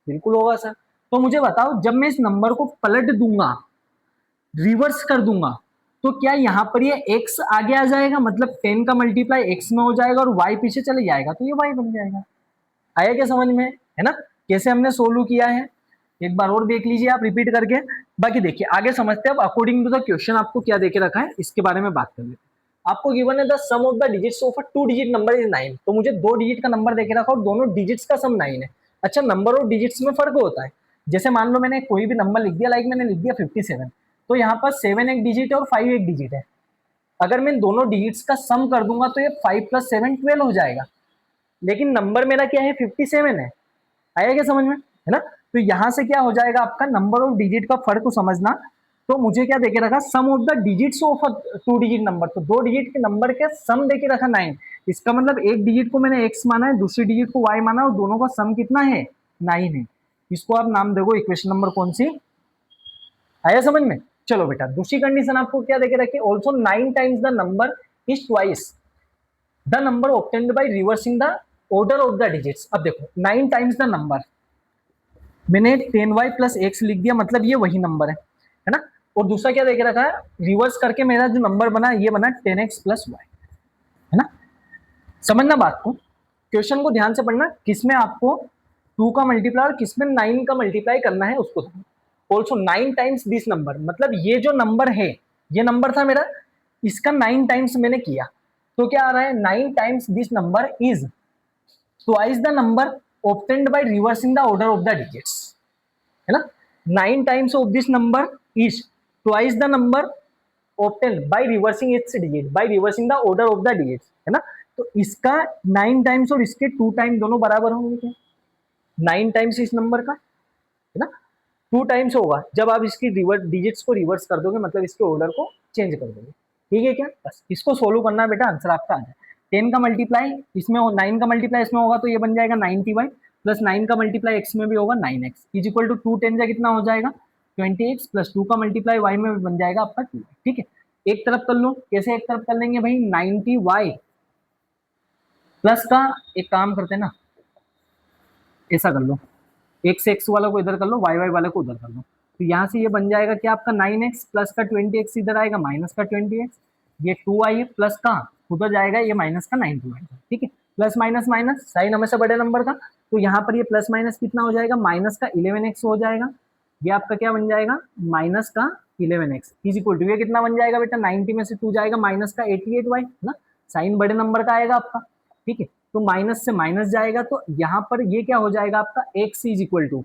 बिल्कुल होगा सर। तो मुझे बताओ जब मैं इस नंबर को पलट दूंगा, रिवर्स कर दूंगा, तो क्या यहाँ पर ये x आगे आ जाएगा, मतलब 10 का मल्टीप्लाई x में हो जाएगा और y पीछे चले जाएगा, तो ये y बन जाएगा। आया क्या समझ में, है ना, कैसे हमने सोल्व किया है, एक बार और देख लीजिए आप रिपीट करके। बाकी देखिए आगे समझते हैं अब अकॉर्डिंग टू द क्वेश्चन आपको क्या देके रखा है इसके बारे में बात कर लेते हैं। आपको गिवन है the sum of the digits of a 2 digit number is 9, तो मुझे 2 डिजिट का नंबर देके रखा और दोनों डिजिट्स का सम 9 है। अच्छा, नंबर और डिजिट्स में फर्क होता है, जैसे मान लो मैंने कोई भी नंबर लिख दिया, लाइक मैंने लिख दिया 57, तो यहाँ पर 7 एक डिजिट है और 5 एक डिजिट है। अगर मैं दोनों डिजिट्स का सम कर दूंगा तो ये 5 + 7 12 हो जाएगा, लेकिन नंबर मेरा क्या है 57 है। आया क्या समझ में, है ना। तो यहां से क्या हो जाएगा आपका नंबर और डिजिट का फर्क को समझना। तो मुझे क्या देके रखा, sum of the digits of a 2 digit number, तो 2 डिजिट के नंबर के सम देके रखा 9। इसका मतलब एक डिजिट को मैंने x माना है, दूसरी डिजिट को y माना, और दोनों का सम कितना है 9 है। इसको आप नाम देखो इक्वेशन नंबर कौन सी। आया समझ में। चलो बेटा दूसरी कंडीशन आपको क्या देके रखी, also 9 times the number is twice the number obtained by reversing the order of the digits. अब देखो 9 टाइम्स द नंबर, मैंने 10y + x लिख दिया, मतलब ये वही नंबर है ना। और दूसरा क्या देके रखा है, रिवर्स करके मेरा जो नंबर बना ये बना 10x + y, है ना। समझना बात को, क्वेश्चन को ध्यान से पढ़ना, किसमें आपको 2 का मल्टीप्लाई और किसमें 9 का मल्टीप्लाई करना है उसको। ऑल्सो 9 टाइम्स दिस नंबर, मतलब ये जो नंबर है, ये नंबर था मेरा, इसका 9 टाइम्स मैंने किया, तो क्या आ रहा है 9 times this number is twice the number obtained by reversing the order of the digits, है ना। 9 times of this number is twice the number obtained by reversing its digit, by reversing the order of the digits, है ना। तो इसका 9 times और इसके 2 time दोनों बराबर होंगे क्या, 9 टाइम्स इस नंबर का, है ना, 2 टाइम्स होगा जब आप इसकी रिवर्स डिजिट्स को रिवर्स कर दोगे, मतलब इसके ऑर्डर को चेंज कर दोगे। ठीक है क्या, बस इसको सोल्व करना है बेटा, आंसर आपका आ जाए। 10 का मल्टीप्लाई इसमें हो, 9 का मल्टीप्लाई इसमें होगा, तो ये बन जाएगा 90y प्लस 9 का मल्टीप्लाई एक्स में भी होगा 9x इज इक्वल टू 2 10 कितना हो जाएगा 20x प्लस 2 का मल्टीप्लाई y में बन जाएगा आपका 2। ठीक है, एक तरफ कर लो, कैसे एक तरफ कर लेंगे भाई, 90y प्लस का एक काम करते हैं ना, ऐसा कर लो, एक्स एक्स वाला को इधर कर लो, वाई वाई वाले को उधर कर लो, तो यहाँ से ये बन जाएगा कि आपका 9x प्लस का 20x इधर आएगा माइनस का 20x, ये 2y प्लस का उधर जाएगा, ये माइनस का 90 आएगा। ठीक है, प्लस माइनस माइनस साइन हमेशा बड़े नंबर का, तो यहाँ पर ये प्लस माइनस कितना हो जाएगा, माइनस का 11x हो जाएगा, ये आपका क्या बन जाएगा माइनस का 11x इज इक्वल टू, ये कितना बन जाएगा बेटा 90 में से 2 जाएगा माइनस का 88y ना, साइन बड़े नंबर का आएगा आपका। ठीक है, तो माइनस से माइनस जाएगा, तो यहाँ पर ये क्या हो जाएगा आपका x is equal to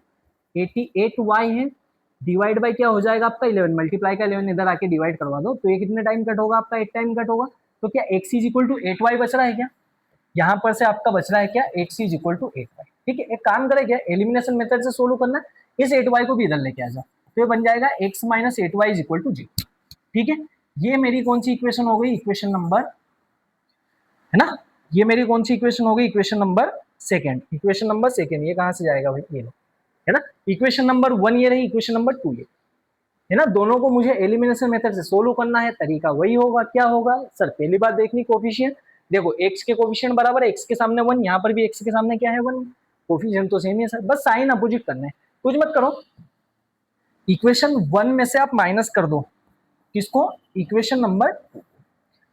88y है, डिवाइड बाय क्या हो जाएगा आपका 11, मल्टीप्लाई का 11 इधर आके डिवाइड करवा दो, तो ये कितने टाइम कट होगा आपका 8 टाइम कट होगा, तो क्या x is equal to 8y बच रहा है क्या, यहाँ पर से आपका बच रहा है क्या x is equal to 8y। ठीक है, एक काम करें क्या, एलिमिनेशन मेथड से सोल्व करना है, इस 8y को भी इधर लेके आ जाओ, तो ये बन जाएगा x minus 8y is equal to 0। ठीक है, ये मेरी कौन सी इक्वेशन हो गई, इक्वेशन नंबर, है ना, ये मेरी कौन सी इक्वेशन हो गई, equation number second, equation number second, ये कहां से जाएगा भाई, ये लो, है ना। इक्वेशन नंबर 1 ये रही, इक्वेशन नंबर 2 ये, है ना। दोनों को मुझे एलिमिनेशन मेथड से सोल्व करना है, तरीका वही होगा, क्या होगा सर, पहली बात देखनी कोफिशिएंट, देखो x के कोफिशिएंट बराबर है, x के सामने 1, यहाँ पर भी x के सामने क्या है 1, कोफिशिएंट तो सेम ही है सर, बस साइन अपोजिट करना है, कुछ मत करो। इक्वेशन 1 में से आप माइनस कर दो किसको, इक्वेशन नंबर,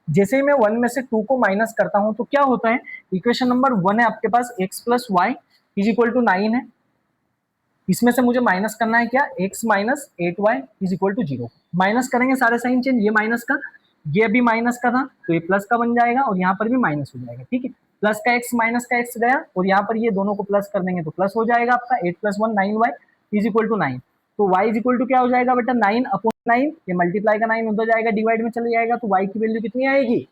जैसे ही मैं 1 में से 2 को माइनस करता हूं तो क्या होता है, इक्वेशन नंबर 1 है आपके पास x plus y is equal to 9 है, इसमें से मुझे माइनस करना है क्या, x minus 8y is equal to 0, minus करेंगे सारे साइन चेंज, ये माइनस का, ये भी माइनस का था तो ये प्लस का बन जाएगा, और यहाँ पर भी माइनस हो जाएगा। ठीक है, प्लस का x माइनस का x गया, और यहाँ पर ये दोनों को प्लस कर देंगे तो प्लस हो जाएगा आपका 8 + 1 9y इज इक्वल टू 9, तो y इज इक्वल टू क्या हो जाएगा बेटा 9 अपॉन 9, ये मल्टीप्लाई का 9 उधर जाएगा डिवाइड में चले जाएगा, तो y की वैल्यू कितनी आएगी,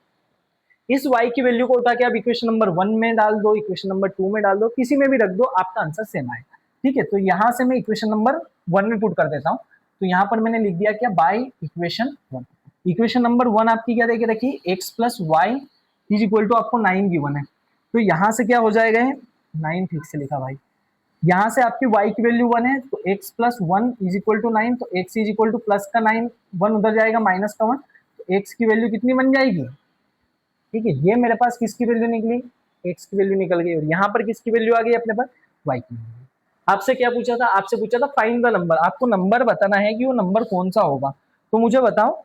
इस y की वैल्यू को उठा के आप इक्वेशन नंबर 1 में डाल दो, इक्वेशन नंबर 2 में डाल दो, किसी में भी रख दो, आपका आंसर सेम आएगा। ठीक है, तो यहाँ से मैं इक्वेशन नंबर 1 में पुट कर देता हूँ, तो यहाँ पर मैंने लिख दिया क्या, बाय इक्वेशन 1, इक्वेशन नंबर 1 आपकी क्या देके रखी, x plus y is equal to आपको 9 गिवन है, तो यहाँ से क्या हो जाएगा, 9 ठीक से लिखा भाई, यहाँ से आपकी y की वैल्यू 1 है, तो x plus 1 is equal to 9, तो x is equal to plus का 9, 1 उधर जाएगा माइनस का 1, तो x की वैल्यू कितनी बन जाएगी। ठीक है, ये मेरे पास किसकी वैल्यू निकली, x की वैल्यू निकल गई, और यहाँ पर किसकी वैल्यू आ गई अपने पास, y की वैल्यू। आपसे क्या पूछा था, आपसे पूछा था फाइंड द नंबर, आपको नंबर बताना है कि वो नंबर कौन सा होगा। तो मुझे बताओ,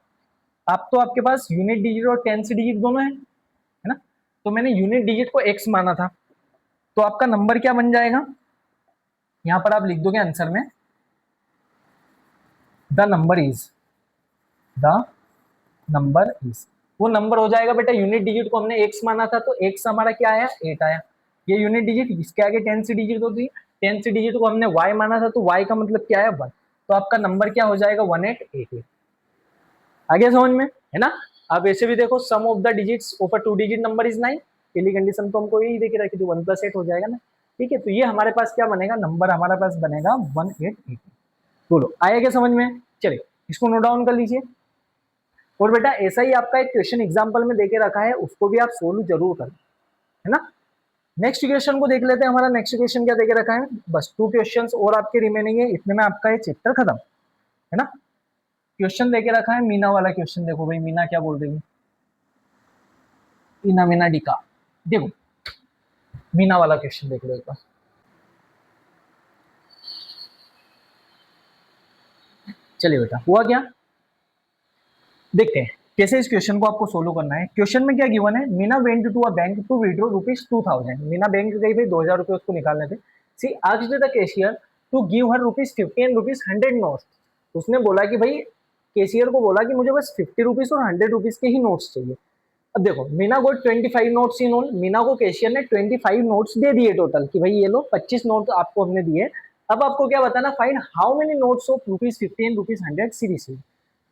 आप तो आपके पास यूनिट डिजिट और टेंस डिजिट दोनों है ना, तो मैंने यूनिट डिजिट को x माना था, तो आपका नंबर क्या बन जाएगा, यहां पर आप लिख दोगे आंसर में the number is, the number is, वो नंबर हो जाएगा बेटा, यूनिट डिजिट को हमने x माना था तो x हमारा क्या आया 8 आया, ये यूनिट डिजिट, इसके आगे टेंस डिजिट होती है, टेंस डिजिट को हमने y माना था तो y का मतलब क्या है 1, तो आपका नंबर क्या हो जाएगा 1888। आगे समझ में है ना। अब ऐसे भी देखो, sum of the digits of a two digit number is 9, पहली कंडीशन तो हमको यही देके रखी थी 1 + 8 हो जाएगा ना, ठीक है, तो ये हमारे पास क्या बनेगा, नंबर हमारे पास बनेगा 1888। बोलो आया क्या समझ में, चलिए इसको नोट डाउन कर लीजिए। और बेटा ऐसा ही आपका एक क्वेश्चन एग्जाम्पल में देके रखा है, उसको भी आप सोल्व जरूर करें, है ना। नेक्स्ट क्वेश्चन को देख लेते हैं, हमारा नेक्स्ट क्वेश्चन क्या देके रखा है, बस 2 क्वेश्चंस और आपके रिमेनिंग है, इतने में आपका ये चैप्टर खत्म, है ना। क्वेश्चन देके रखा है मीना वाला क्वेश्चन, देखो भाई मीना क्या बोल रही है, मीना मीना डिका, देखो मीना वाला क्वेश्चन देख लो एक बार। चलिए बेटा हुआ क्या, देखते हैं कैसे इस क्वेश्चन को आपको सोल्व करना है। क्वेश्चन में क्या गिवन है, Meena went to a bank to withdraw ₹2000, Meena bank गई भाई 2000 रुपए उसको निकालने थे। She asked the cashier to give her ₹50 and ₹100 notes, उसने बोला कि भाई कैशियर को बोला कि मुझे बस ₹50 और ₹100 के ही नोट्स चाहिए। अब देखो मीना को 25 नोट्स इन ऑल, मीना को कैशियर ने 25 नोट्स दे दिए टोटल कि भाई ये लो 25 नोट आपको हमने दिए। अब आपको क्या बताना, find how many notes of ₹50 and ₹100 series,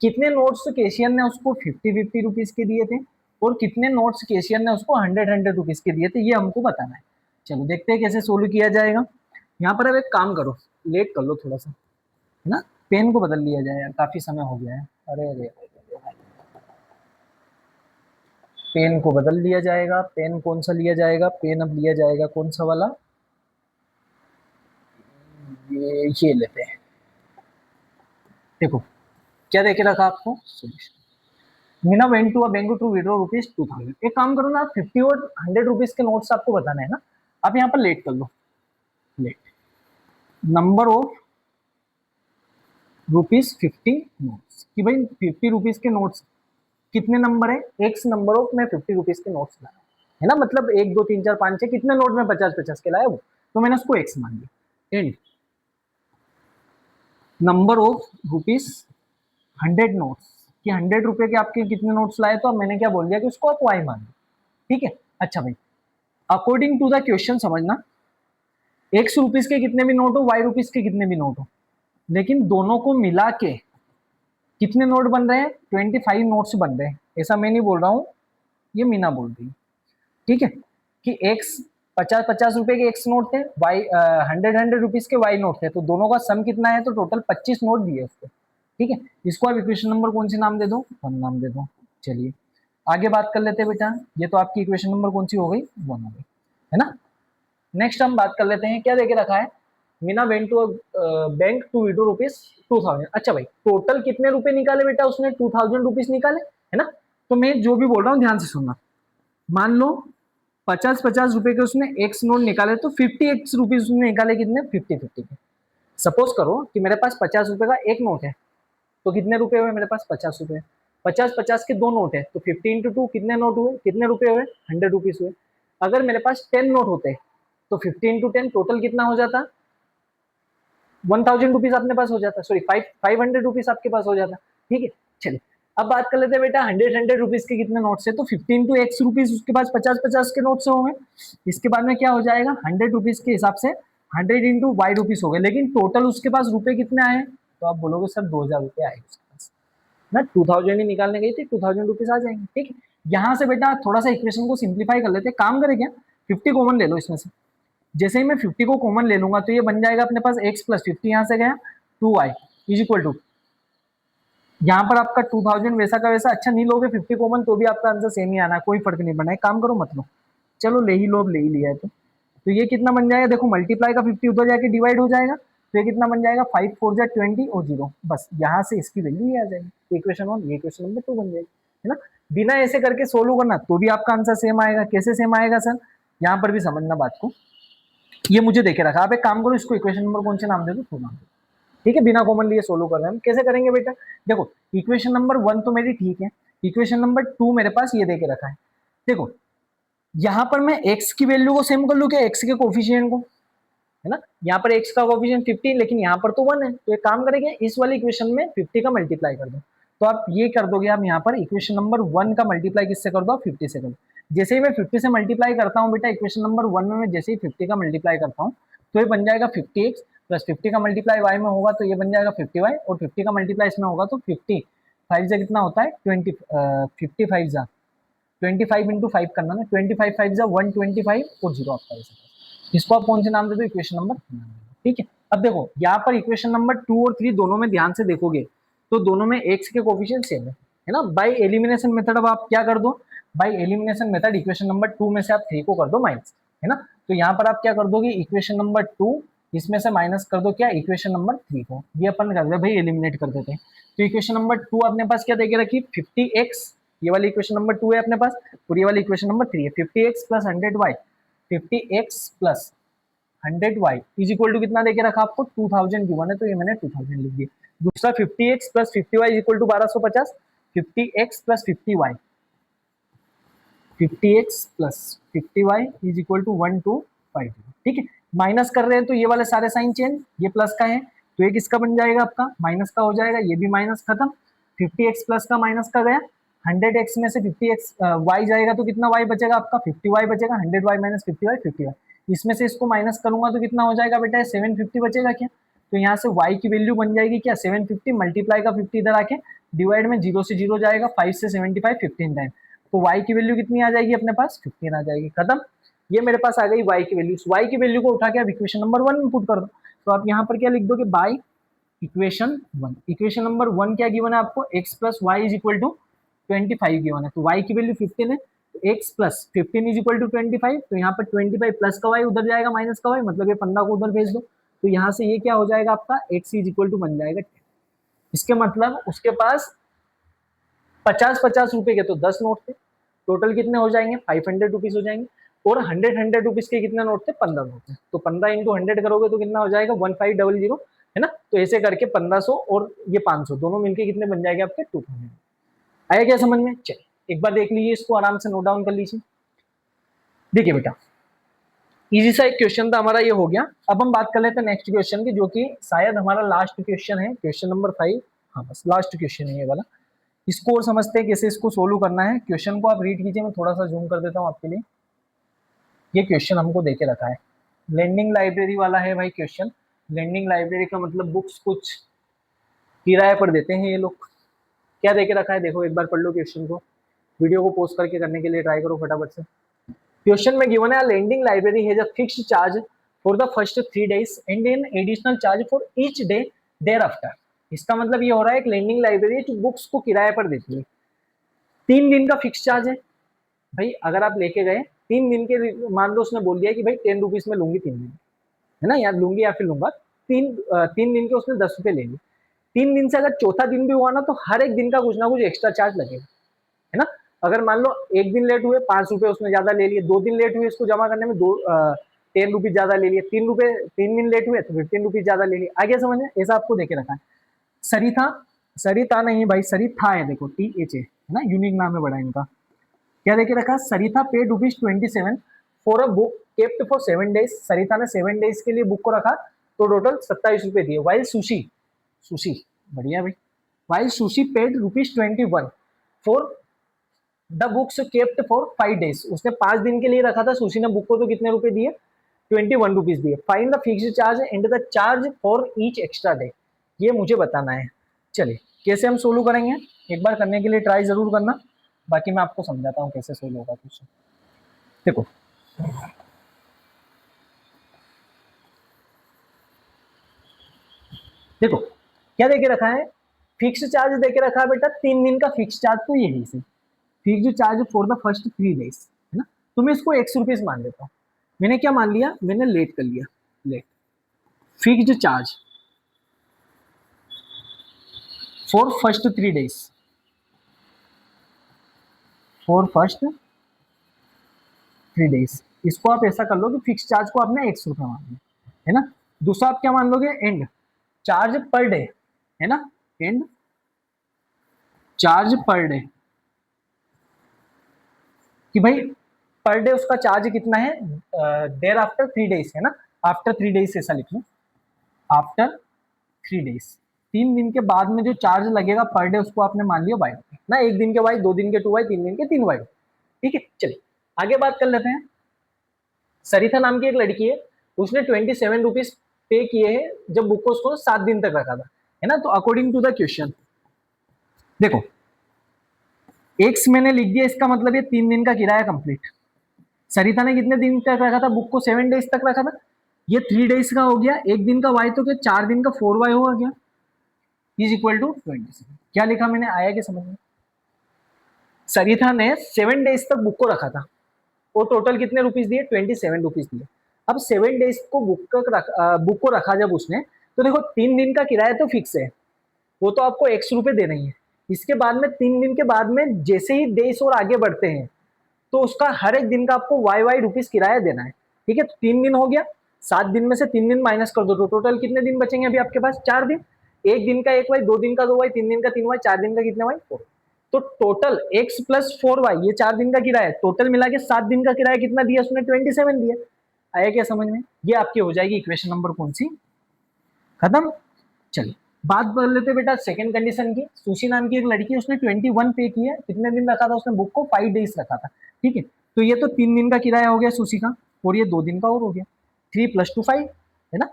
कितने नोट्स कैशियर ने उसको 50 रुपीज के दिए थे और कितने नोट्स कैशियर ने उसको 100 रुपीज के दिए थे, ये हमको बताना है। चलो देखते हैं कैसे सोल्व किया जाएगा। यहाँ पर अब एक काम करो, लेट कर लो थोड़ा सा, है ना, पेन को बदल लिया जाए यार, काफी समय हो गया है। अरे अरे पेन को बदल लिया जाएगा, पेन कौन सा लिया जाएगा, पेन अब लिया जाएगा कौन सा वाला, ये लेते हैं। देखो क्या देखे रखा आपको, Meena went to a bank to withdraw ₹2000, एक काम करो ना, आप 50 और 100 रुपीज के नोट्स आपको बताना है ना, आप यहाँ पर लेट कर लो, लेट नंबर ऑफ ₹50 नोट्स, कि भाई 50 रुपीज के नोट्स कितने नंबर है, एक्स नंबर ऑफ मैं 50 रुपीज के नोट्स लाया, है ना, मतलब 1 2 3 4 5 6 कितने नोट में 50 50 के लाया वो, तो मैंने उसको एक्स मान लिया। एंड नंबर ऑफ ₹100 नोट्स, कि 100 रुपए के आपके कितने नोट्स लाए, तो अब मैंने क्या बोल दिया कि उसको आप वाई मान लो, ठीक है। अच्छा भाई अकॉर्डिंग टू द क्वेश्चन समझना, ₹X के कितने भी नोट हो, ₹Y के कितने भी नोट हो, लेकिन दोनों को मिला के कितने नोट बन रहे हैं, 25 नोट्स बन रहे हैं, ऐसा मैं नहीं बोल रहा हूँ, ये मीना बोल रही है, ठीक है, कि एक्स 50 50 रुपए के एक्स नोट थे, वाई 100 100 रुपीज के वाई नोट थे, तो दोनों का सम कितना है, तो टोटल 25 नोट दिए उसको, ठीक है। इसको आप इक्वेशन नंबर कौन सी नाम दे दो, 1 नाम दे दो। चलिए आगे बात कर लेते हैं बेटा, ये तो आपकी इक्वेशन नंबर कौन सी हो गई, 1 हो गई, है ना। नेक्स्ट हम बात कर लेते हैं, क्या देके रखा है, Meena went to bank to withdraw ₹2000। अच्छा भाई टोटल कितने रुपए निकाले बेटा उसने, ₹2000 निकाले, है ना। तो मैं जो भी बोल रहा हूँ ध्यान से सुनना, मान लो 50 50 रुपए के उसने एक्स नोट निकाले, तो 50 x रुपीज उसने निकाले कितने, 50 50 के। सपोज करो कि मेरे पास 50 रुपए का एक नोट है, तो कितने रुपए हुए मेरे पास, 50 रुपए, 50 50 के दो नोट है, तो 50 × 2 कितने नोट हुए, कितने रुपए हुए, 100 रुपीज हुए। अगर मेरे पास 10 नोट होते तो 50 × 10 टोटल कितना हो जाता, 1000 रुपीज अपने पास हो जाता, सॉरी 500 रुपीज आपके पास हो जाता, ठीक है। चलिए अब बात कर लेते हैं बेटा 100 100 रुपीज के कितने नोट्स है, तो 15 × X रुपीज उसके पास 50 50 के नोट्स हो गए। इसके बाद में क्या हो जाएगा, 100 रुपीज के हिसाब से 100 × Y रुपीज हो गए, लेकिन टोटल उसके पास रुपए कितने आए, तो आप बोलोगे सर 2000 रुपए आए उसके पास ना, 2000 ही निकालने गई थी, 2000 रुपीज आ जाएंगे, ठीक है। यहाँ से बेटा थोड़ा सा इक्वेशन को सिंप्लीफाई कर लेते हैं, काम करें क्या, 50 कॉमन ले लो इसमें से, जैसे ही मैं 50 को कॉमन ले लूंगा तो ये बन जाएगा अपने पास x + 50 यहाँ से गया 2y इज इक्वल टू, यहाँ पर आपका 2000 वैसा का वैसा, अच्छा नहीं लोगे 50 कॉमन तो भी आपका आंसर सेम ही आना है, कोई फर्क नहीं पड़ना है, काम करो मत लो, चलो ले ही लो, अब ले ही लिया है तो ये कितना बन जाएगा, देखो मल्टीप्लाई का 50 उधर जाके डिवाइड हो जाएगा, तो ये कितना बन जाएगा 5 4 जा 20 और 0, बस यहाँ से इसकी वैल्यू ही आ जाएगी, इक्वेशन 1 ये इक्वेशन नंबर 2 बन जाएगी, है ना। बिना ऐसे करके सोल्व करना तो भी आपका आंसर सेम आएगा, कैसे सेम आएगा सर, यहाँ पर भी समझना बात को, ये मुझे देके रखा, आप एक काम करो, इसको इक्वेशन नंबर कौन से नाम दे दो, टू नाम दे दो, ठीक है, बिना कॉमन लिए सोल्व कर रहे हैं हम। कैसे करेंगे बेटा, देखो इक्वेशन नंबर 1 तो मेरी ठीक है, इक्वेशन नंबर 2 मेरे पास ये देके रखा है। देखो यहाँ पर मैं x की वैल्यू को सेम कर लू क्या, x के कोफिशिएंट को, है ना, यहाँ पर x का कोफिशिएंट 50, लेकिन यहाँ पर तो 1 है, तो एक काम करेंगे इस वाली इक्वेशन में 50 का मल्टीप्लाई कर दो। तो आप ये कर दोगे, आप यहाँ पर इक्वेशन नंबर 1 का मल्टीप्लाई किससे कर दो, 50 से कर दो। जैसे ही मैं 50 से मल्टीप्लाई करता हूँ बेटा, इक्वेशन नंबर 1 में मैं जैसे ही 50 का मल्टीप्लाई करता हूँ तो ये बन जाएगा 50x प्लस 50 का मल्टीप्लाई y में होगा तो ये बन जाएगा 50y, और 50 का मल्टीप्लाई इसमें होगा तो 50 5 से कितना होता है 20, 55 जा 25 इंटू 5 करना ना, 25 5 जा 125 और जीरो आपका ऐसा। इसको आप कौन से नाम दे दो, इक्वेशन नंबर, ठीक है। अब देखो यहाँ पर इक्वेशन नंबर 2 और 3 दोनों में ध्यान से देखोगे तो दोनों में x के कोफिशिएंट सेम है ना। बाय एलिमिनेशन मेथड अब आप क्या कर दो, by elimination method equation number 2 में से आप 3 को कर दो माइनस, है ना। तो यहाँ पर आप क्या कर दोगे, इक्वेशन नंबर 2 इसमें से माइनस कर दो क्या, इक्वेशन नंबर 3 को, ये अपन कर दे भाई एलिमिनेट कर देते हैं। तो इक्वेशन नंबर 2 अपने पास क्या देके रखी, 50x, ये वाली इक्वेशन नंबर 2 है अपने पास, और ये वाली इक्वेशन नंबर 3 है, 50x plus 100y, 50x plus 100y is equal to कितना देके रखा आपको, 2000 गिवन है तो ये मैंने 2000 लिख दिया। दूसरा 50x plus 50y is equal to 1250, 50x plus 50y, 50x plus 50y is equal to 1250, ठीक है। माइनस कर रहे हैं तो ये वाले सारे साइन चेंज, ये प्लस का है तो ये किसका बन जाएगा आपका, माइनस का हो जाएगा, ये भी माइनस खत्म, 50x प्लस का माइनस का गया, 100x में से 50x y जाएगा तो कितना y बचेगा आपका, 50y बचेगा, 100y माइनस 50y 50y, इसमें से इसको माइनस करूंगा तो कितना हो जाएगा बेटा, 750 बचेगा क्या, तो यहाँ से y की वैल्यू बन जाएगी क्या 750, मल्टीप्लाई का 50 इधर आके डिवाइड में 0 से 0 जाएगा, 5 से 75 15 टाइम, तो y की वैल्यू कितनी आ जाएगी अपने पास, 15 आ जाएगी, खत्म। ये मेरे पास आ गई y की वैल्यू, y की वैल्यू को उठा के आप इक्वेशन नंबर 1 में पुट कर दो। तो आप यहाँ पर क्या लिख दोगे, बाय इक्वेशन 1, इक्वेशन नंबर 1 क्या गिवन है आपको, x plus y is equal to 25 given है, तो y की वैल्यू 15 है, तो x plus 15 is equal to 25, तो यहाँ पर 25 प्लस का y उधर जाएगा माइनस का y, मतलब ये 15 को उधर भेज दो, तो यहाँ से ये क्या हो जाएगा आपका x इज इक्वल टू बन जाएगा 10। इसके मतलब उसके पास 50-50 रुपए के तो 10 नोट थे, टोटल कितने हो जाएंगे 500 रुपीज हो जाएंगे, और 100 रुपीज के कितने नोट थे, 15 नोट थे, तो 15 इंटू 100 करोगे तो कितना हो जाएगा 1500, है ना। तो ऐसे करके 1500 और ये 500 दोनों मिलके कितने बन जाएंगे आपके 2000। आया क्या समझ में, चलिए एक बार देख लीजिए, इसको आराम से नोट डाउन कर लीजिए। देखिए बेटा इजी सा एक क्वेश्चन था हमारा, ये हो गया। अब हम बात कर लेते हैं नेक्स्ट क्वेश्चन की, जो कि शायद हमारा लास्ट क्वेश्चन है, क्वेश्चन नंबर 5, हाँ बस लास्ट क्वेश्चन है ये वाला। इसको और समझते हैं कैसे इसको सोल्व करना है। क्वेश्चन को आप रीड कीजिए, मैं थोड़ा सा जूम कर देता हूँ आपके लिए। ये क्वेश्चन हमको देके रखा है, लैंडिंग लाइब्रेरी वाला है भाई क्वेश्चन। लैंडिंग लाइब्रेरी का मतलब बुक्स कुछ किराए पर देते हैं ये लोग। क्या देके रखा है देखो, एक बार पढ़ लो क्वेश्चन को, वीडियो को पोस्ट करके करने के लिए ट्राई करो फटाफट से। क्वेश्चन में गिवन है, lending library has a fixed charge for the first 3 days and an additional charge for each day thereafter. इसका मतलब ये हो रहा है, एक लैंडिंग लाइब्रेरी जो बुक्स को किराए पर देती है, 3 दिन का फिक्स चार्ज है भाई। अगर आप लेके गए 3 दिन के, मान लो उसने बोल दिया कि भाई 10 रुपीज में लूंगी 3 दिन, है ना, या लूंगी या फिर लूंगा, 3 दिन के उसने 10 रुपए ले लिए। 3 दिन से अगर चौथा दिन भी हुआ ना तो हर एक दिन का कुछ ना कुछ एक्स्ट्रा चार्ज लगेगा, है ना। अगर मान लो एक दिन लेट हुए 5 रुपए उसने ज्यादा ले लिए, 2 दिन लेट हुए इसको जमा करने में 10 रुपीज ज्यादा ले लिए, 3 दिन लेट हुए तो 15 रुपीज ज्यादा ले लिए। आगे समझे, ऐसा आपको देखे रखा है। सरिता, सरिता नहीं भाई, सरिता है, देखो TH है ना, यूनिक नाम है बड़ा इनका। क्या देखे रखा, Sarita paid ₹27 for a book kept for 7 days। Sarita ने 7 days के लिए बुक को रखा तो टोटल 27 रुपए दिए। वाइल सुशी, सुशी बढ़िया भाई, while sushi paid ₹21 for the books kept for 5 days। उसने 5 दिन के लिए रखा था सुशी ने बुक को, तो कितने रुपए दिए, 21 रुपीज दिए। Find the fixed charge and the charge for each extra day, ये मुझे बताना है। चलिए कैसे हम सोल्व करेंगे, एक बार करने के लिए ट्राई जरूर करना, बाकी मैं आपको समझाता हूँ कैसे सोल्व होगा क्वेश्चन। देखो देखो क्या देके रखा है, फिक्स्ड चार्ज देके रखा है बेटा, 3 दिन का फिक्स चार्ज, तो यही से fixed charge for the first 3 days, है ना। तो मैं इसको 100 रुपीज मान लेता हूँ। मैंने क्या मान लिया, मैंने लेट कर लिया, let fixed charge for first 3 days, for first 3 days इसको आप ऐसा कर लो कि फिक्स चार्ज को आपने 100 रुपये मान लिया, है ना। दूसरा आप क्या मान लोगे, एंड चार्ज पर डे, है ना, एंड चार्ज पर डे, कि भाई पर डे उसका चार्ज कितना है, देर आफ्टर 3 डेज, है ना, आफ्टर 3 डेज ऐसा लिख लो, आफ्टर 3 डेज, 3 दिन के बाद में जो चार्ज लगेगा पर डे उसको आपने मान लिया वाई ना, 1 दिन के वाई, 2 दिन के 2 वाई, 3 दिन के 3 वाई, ठीक है। चलिए आगे बात कर लेते हैं। सरिता नाम की एक लड़की है, उसने 27 रुपीज पे किए हैं जब बुक को उसको 7 दिन तक रखा था, है ना। तो अकॉर्डिंग टू द क्वेश्चन देखो, एक्स मैंने लिख दिया, इसका मतलब ये 3 दिन का किराया कंप्लीट। सरिता ने कितने दिन तक रखा था बुक को, 7 डेज तक रखा था, ये 3 डेज का हो गया, 1 दिन का वाई तो क्या 4 दिन का 4 वाई होगा क्या, इज इक्वल टू 27। क्या लिखा मैंने, आया क्या समझ में। सरिता ने 7 डेज तक बुक को रखा था, वो टोटल कितने रुपीज दिए, 27 रुपीज दिए। अब 7 डेज को बुक को रखा जब उसने, तो देखो 3 दिन का किराया तो फिक्स है, वो तो आपको 100 रुपए देना ही है। इसके बाद में 3 दिन के बाद में जैसे ही डेज और आगे बढ़ते हैं तो उसका हर एक दिन का आपको वाई वाई रुपीज किराया देना है, ठीक है। तो 3 दिन हो गया, 7 दिन में से 3 दिन माइनस कर दो तो टोटल कितने दिन बचेंगे अभी आपके पास, 4 दिन। 1 दिन का 1 वाई, 2 दिन का 2 वाई, 3 दिन का 3 वाई, 4 दिन का कितने वाई, 4। तो टोटल एक्स प्लस 4 वाई, ये 4 दिन का किराया, टोटल मिला के 7 दिन का किराया कितना दिया उसने, 27 दिया। आया क्या समझ में, ये आपकी हो जाएगी इक्वेशन नंबर कौन सी, खत्म। चलिए बात कर लेते बेटा सेकंड कंडीशन की। सुशी नाम की एक लड़की, उसने 21 पे किया, कितने दिन रखा था उसने बुक को, 5 डेज रखा था, ठीक है। तो ये तो 3 दिन का किराया हो गया सुशी का, और ये 2 दिन का और हो गया, 3 + 2 5, है ना।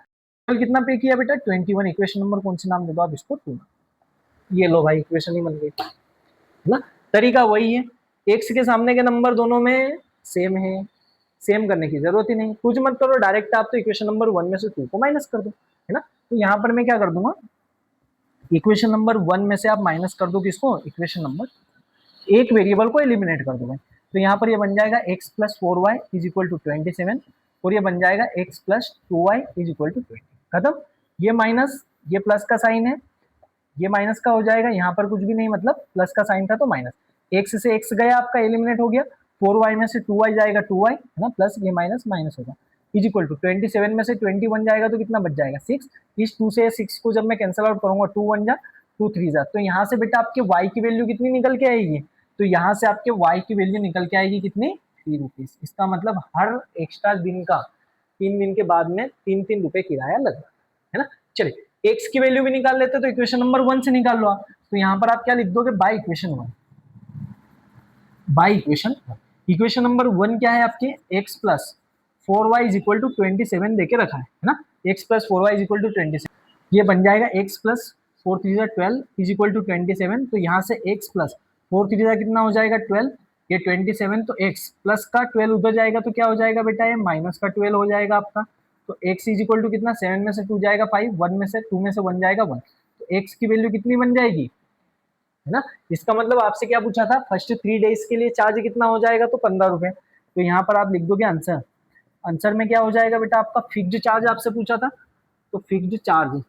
कल कितना पे किया बेटा, 21। इक्वेशन नंबर कौन सी नाम दे दो आप इसको, 2। ये लो भाई इक्वेशन ही बन गई, है ना। तरीका वही है, एक्स के सामने के नंबर दोनों में सेम है, सेम करने की जरूरत ही नहीं, कुछ मत करो, डायरेक्ट आप तो इक्वेशन नंबर 1 में से 2 को माइनस कर दो, है ना। तो यहाँ पर मैं क्या कर दूंगा, इक्वेशन नंबर 1 में से आप माइनस कर दो किसको, इक्वेशन नंबर, एक वेरिएबल को एलिमिनेट कर दो भाई। तो यहाँ पर ये बन जाएगा x + 4y is equal to 27, और ये बन जाएगा x + 2y is equal to 20। खत्म। ये माइनस, ये प्लस का साइन है, ये माइनस का हो जाएगा, यहाँ पर कुछ भी नहीं, मतलब प्लस का साइन था तो माइनस, x से x गया आपका, एलिमिनेट हो गया, 4y में से 2y जाएगा 2y, है ना, प्लस ये माइनस माइनस होगा, इज इक्वल टू 27 में से 21 जाएगा तो कितना बच जाएगा 6। इस 2 से 6 को जब मैं कैंसिल आउट करूंगा, 2 1 जा 2 3 जा, तो यहाँ से बेटा आपके y की वैल्यू कितनी निकल के आएगी, तो यहाँ से आपके y की वैल्यू निकल के आएगी कितनी, 3 रुपीज। इसका मतलब हर एक्स्ट्रा दिन का 3 दिन के बाद में 3 रुपए किराया लग रहा है ना। चलिए x की वैल्यू भी निकाल लेते तो इक्वेशन नंबर 1 से निकाल लो आप। तो यहाँ पर आप क्या लिख दोगे, bye equation 1, by equation 1। Equation number 1 क्या है आपके, x + 4y is equal to 27 देके रखा है ना, x + 4y is equal to 27, ये बन जाएगा x + 4 3 12 इज इक्वल टू 27। तो यहाँ से x + 4 3 कितना हो जाएगा 12, ये 27, तो x प्लस का 12 उधर जाएगा तो क्या हो जाएगा बेटा, ये माइनस का 12 हो जाएगा आपका। तो x इज इक्वल टू कितना, 7 में से 2 जाएगा 5, 1 में से 2 में से 1 जाएगा 1, तो x की वैल्यू कितनी बन जाएगी, है ना। इसका मतलब आपसे क्या पूछा था, फर्स्ट 3 डेज के लिए चार्ज कितना हो जाएगा, तो 15 रुपए। तो यहाँ पर आप लिख दोगे आंसर, आंसर में क्या हो जाएगा बेटा आपका, फिक्स्ड चार्ज आपसे पूछा था, तो fixed charge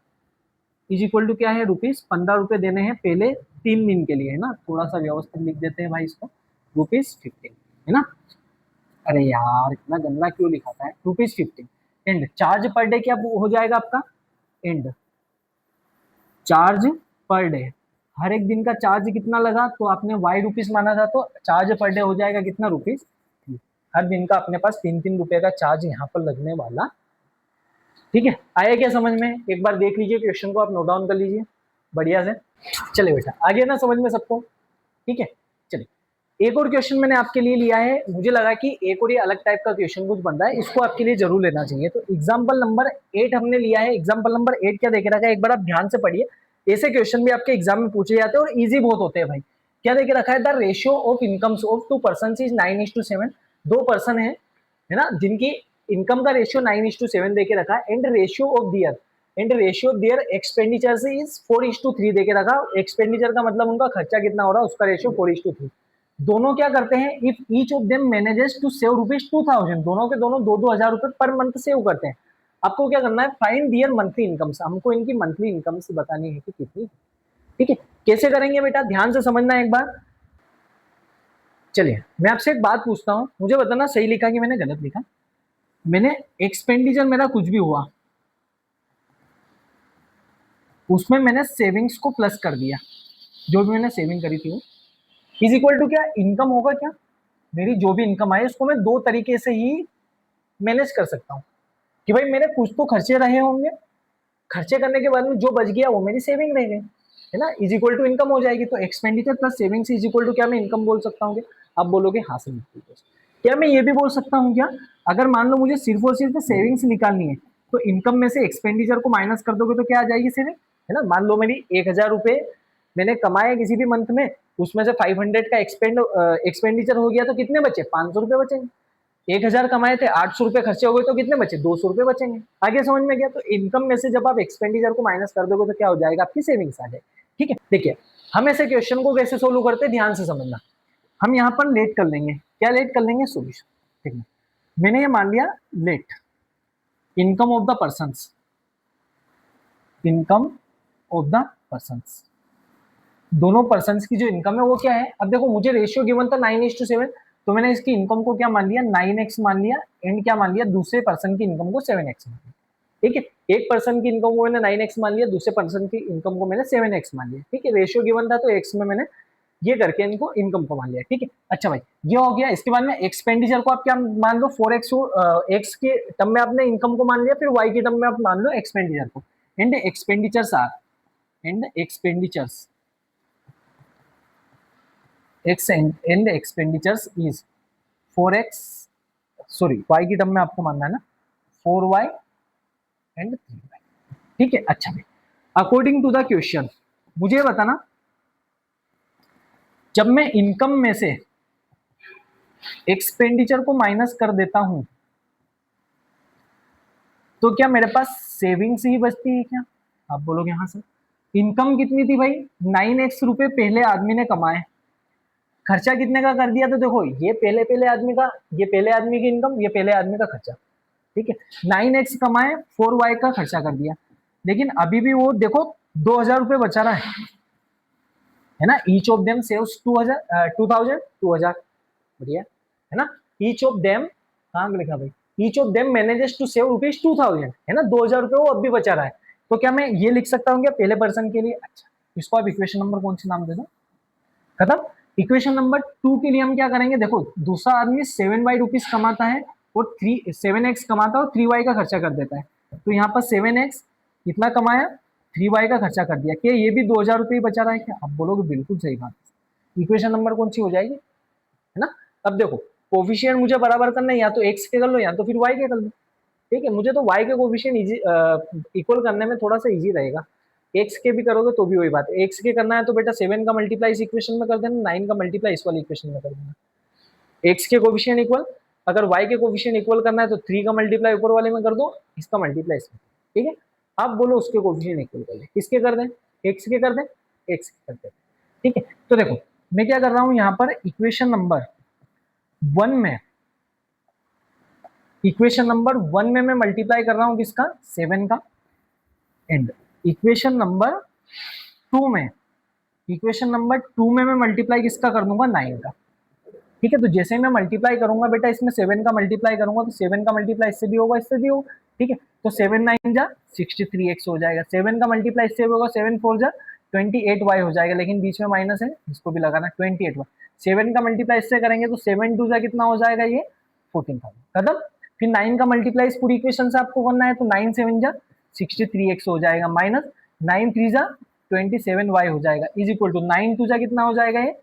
is equal to क्या है, ₹15 देने हैं पहले 3 दिन के लिए, है ना। थोड़ा सा व्यवस्थित लिख देते हैं भाई इसको, ₹15, है ना। अरे यार इतना गंदा क्यों लिखा था, ₹15। एंड चार्ज पर डे क्या हो जाएगा आपका, एंड चार्ज पर डे, हर एक दिन का चार्ज कितना लगा, तो आपने वाई रुपीस माना था, तो चार्ज पर डे हो जाएगा कितना, ₹3। हर दिन का अपने पास 3 रुपए का चार्ज यहाँ पर लगने वाला, ठीक है। आया क्या समझ में, एक बार देख लीजिए क्वेश्चन को, आप नोट डाउन कर लीजिए बढ़िया से। चलिए बेटा आगे ना समझ में सबको, ठीक है। चलिए एक और क्वेश्चन मैंने आपके लिए लिया है, मुझे लगा कि एक और ये अलग टाइप का क्वेश्चन कुछ बन रहा है, इसको आपके लिए जरूर लेना चाहिए। तो एग्जाम्पल नंबर 8 हमने लिया है। एग्जाम्पल नंबर 8 क्या देखे रखा है, एक बार आप ध्यान से पढ़िए, ऐसे क्वेश्चन भी आपके एग्जाम में पूछे जाते हैं और इजी बहुत होते हैं भाई। क्या देखे रखा है, the ratio of incomes of 2 person is 9:7। 2 person है ना, जिनकी इनकम का रेशियो 9:7 देके रखा है, and ratio of their expenditure is 4:3 देके रखा। एक्सपेंडिचर का मतलब उनका खर्चा कितना हो रहा है, उसका रेशियो 4:3। दोनों क्या करते हैं, if each of them manages to save ₹2000, दोनों के दोनों 2-2 हजार रुपए पर मंथ सेव करते हैं। आपको क्या करना है, फाइंड दियर मंथली इनकम्स, हमको इनकी मंथली इनकम्स बतानी है कि कितनी, ठीक है। कैसे करेंगे बेटा, ध्यान से समझना एक बार। चलिए मैं आपसे एक बात पूछता हूँ, मुझे बताना सही लिखा कि मैंने गलत लिखा। मैंने एक्सपेंडिचर मेरा कुछ भी हुआ उसमें मैंने सेविंग्स को प्लस कर दिया, जो भी मैंने सेविंग करी थी वो इज इक्वल टू क्या इनकम होगा क्या, मेरी जो भी इनकम आई उसको मैं दो तरीके से ही मैनेज कर सकता हूँ कि भाई मेरे कुछ तो खर्चे रहे होंगे, खर्चे करने के बाद में जो बच गया वो मेरी सेविंग रह गई, है ना, इज इक्वल टू इनकम हो जाएगी। तो expenditure plus savings is equal to क्या मैं इनकम बोल सकता हूँ क्या? आप बोलोगे हाँ सर बिल्कुल बोल सकते हैं। क्या मैं ये भी बोल सकता हूँ क्या, अगर मान लो मुझे सिर्फ और सिर्फ सेविंग्स निकालनी है तो इनकम में से एक्सपेंडिचर को माइनस कर दोगे तो क्या आ जाएगी सेविंग, है ना। मान लो मेरी 1,000 रुपए मैंने कमाया किसी भी मंथ में, उसमें से 500 का एक्सपेंडिचर हो गया तो कितने बचे, 500 रुपए बचेंगे। 1,000 कमाए थे, 800 रुपए खर्चे हो गए तो कितने बचे, 200 रुपए बचेंगे। आगे समझ में गया। तो इनकम में से जब आप एक्सपेंडिचर को माइनस कर दोगे तो क्या हो जाएगा, आपकी सेविंग्स आ जाएगी। ठीक है, देखिए हम ऐसे क्वेश्चन को कैसे सोल्व करते हैं, ध्यान से समझना। हम यहाँ पर लेट कर लेंगे, क्या लेट कर लेंगे, सोल्यूशन। ठीक है, मैंने ये मान लिया let income of the person, income of the person, दोनों पर्सन की जो इनकम है वो क्या है। अब देखो मुझे रेशियो गिवन था 9:7, तो मैंने इसकी इनकम को क्या मान लिया, 9x मान लिया, एंड क्या मान लिया, दूसरे पर्सन की इनकम को 7x मान लिया। ठीक है, एक पर्सन की इनकम को मैंने 9x मान लिया, दूसरे पर्सन की इनकम को मैंने 7x मान लिया। ठीक है, रेशियो गिवन था तो x में मैंने ये करके इनको इनकम को मान लिया। ठीक है, अच्छा भाई ये हो गया। इसके बाद में एक्सपेंडिचर को आप क्या मान लो, 4x एक्स के टर्म में आपने इनकम को मान लिया, फिर y के टर्म में आप मान लो एक्सपेंडिचर को। And expenditures are, and expenditures x and expenditures is 4x, sorry y की टर्म में आपको मानना है ना, 4y एंड 3y। ठीक है, अच्छा भाई अकॉर्डिंग टू द क्वेश्चन मुझे बताना, जब मैं इनकम में से एक्सपेंडिचर को माइनस कर देता हूं तो क्या मेरे पास सेविंग्स ही बचती है क्या? आप बोलोगे हाँ सर। इनकम कितनी थी भाई, 9x रुपए पहले आदमी ने कमाए, खर्चा कितने का कर दिया, तो देखो ये पहले पहले आदमी का, ये पहले आदमी की इनकम, ये पहले आदमी का खर्चा। ठीक है, 9x कमाए, 4y का खर्चा कर दिया, लेकिन अभी भी वो देखो 2,000 रुपए बचा रहा है ना। ईच ऑफ देम सेव्स 2,000 बढ़िया है ना। ईच ऑफ देम कहाँ लिखा भाई, each of them manages to save rupees 2,000, है ना, 2,000 रुपए वो अब भी बचा रहा है। तो क्या मैं ये लिख सकता हूँ क्या पहले पर्सन के लिए, अच्छा इसको आप इक्वेशन नंबर कौन सी नाम दे दो, खत्म। इक्वेशन नंबर 2 के लिए हम क्या करेंगे, देखो दूसरा आदमी 7y रुपीज कमाता है और 7x कमाता है और 3y का खर्चा कर देता है। तो यहाँ पर 7x कितना कमाया, 3y का खर्चा कर दिया, क्या ये भी 2,000 रुपये बचा रहा है क्या? आप बोलोगे बिल्कुल सही बात। इक्वेशन नंबर कौन सी हो जाएगी, है ना। अब देखो कोफिशिएंट मुझे बराबर करना है, या तो x के कर लो या तो फिर y के कर लो। ठीक है, मुझे तो y के कोफिशिएंट इक्वल करने में थोड़ा सा इजी रहेगा, x के भी करोगे तो भी वही बात है। x के करना है तो बेटा 7 का मल्टीप्लाई इस इक्वेशन में कर देना, 9 का मल्टीप्लाई इस वाली इक्वेशन में कर देना। x के कोफिशिएंट इक्वल, अगर y के कोफिशिएंट इक्वल करना है तो 3 का मल्टीप्लाई ऊपर वाले में कर दो, इसका मल्टीप्लाई इसमें। ठीक है, आप बोलो उसके कोफिशिएंट इक्वल कर ले, किसके कर दें, x के कर दें, x के कर दें। ठीक है, तो देखो मैं क्या कर रहा हूं यहाँ पर, इक्वेशन नंबर 1 में, इक्वेशन नंबर 1 में मैं मल्टीप्लाई कर रहा हूं किसका, 7 का, एंड इक्वेशन नंबर 2 में, इक्वेशन नंबर 2 में मैं मल्टीप्लाई किसका कर दूंगा, 9 का। ठीक है, तो जैसे ही मैं मल्टीप्लाई करूंगा बेटा इसमें 7 का मल्टीप्लाई करूंगा तो 7 का मल्टीप्लाई इससे भी होगा, इससे भी होगा। ठीक है, तो 7 9 जा 63x हो जाएगा, 7 का मल्टीप्लाई इससे भी होगा, 7 4 जा 28y हो जाएगा, लेकिन बीच में माइनस है इसको भी लगाना, 28y। 7 का मल्टीप्लाई इससे करेंगे तो 7 2 जा कितना हो जाएगा, ये 14,000 खत्म। फिर 9 का मल्टीप्लाई इस पूरी इक्वेशन से आपको करना है तो 9 7 जा 63x हो जाएगा, माइनस 9 3 जा 27y हो जाएगा, इज इक्वल टू 9 2 जा कितना हो जाएगा, ये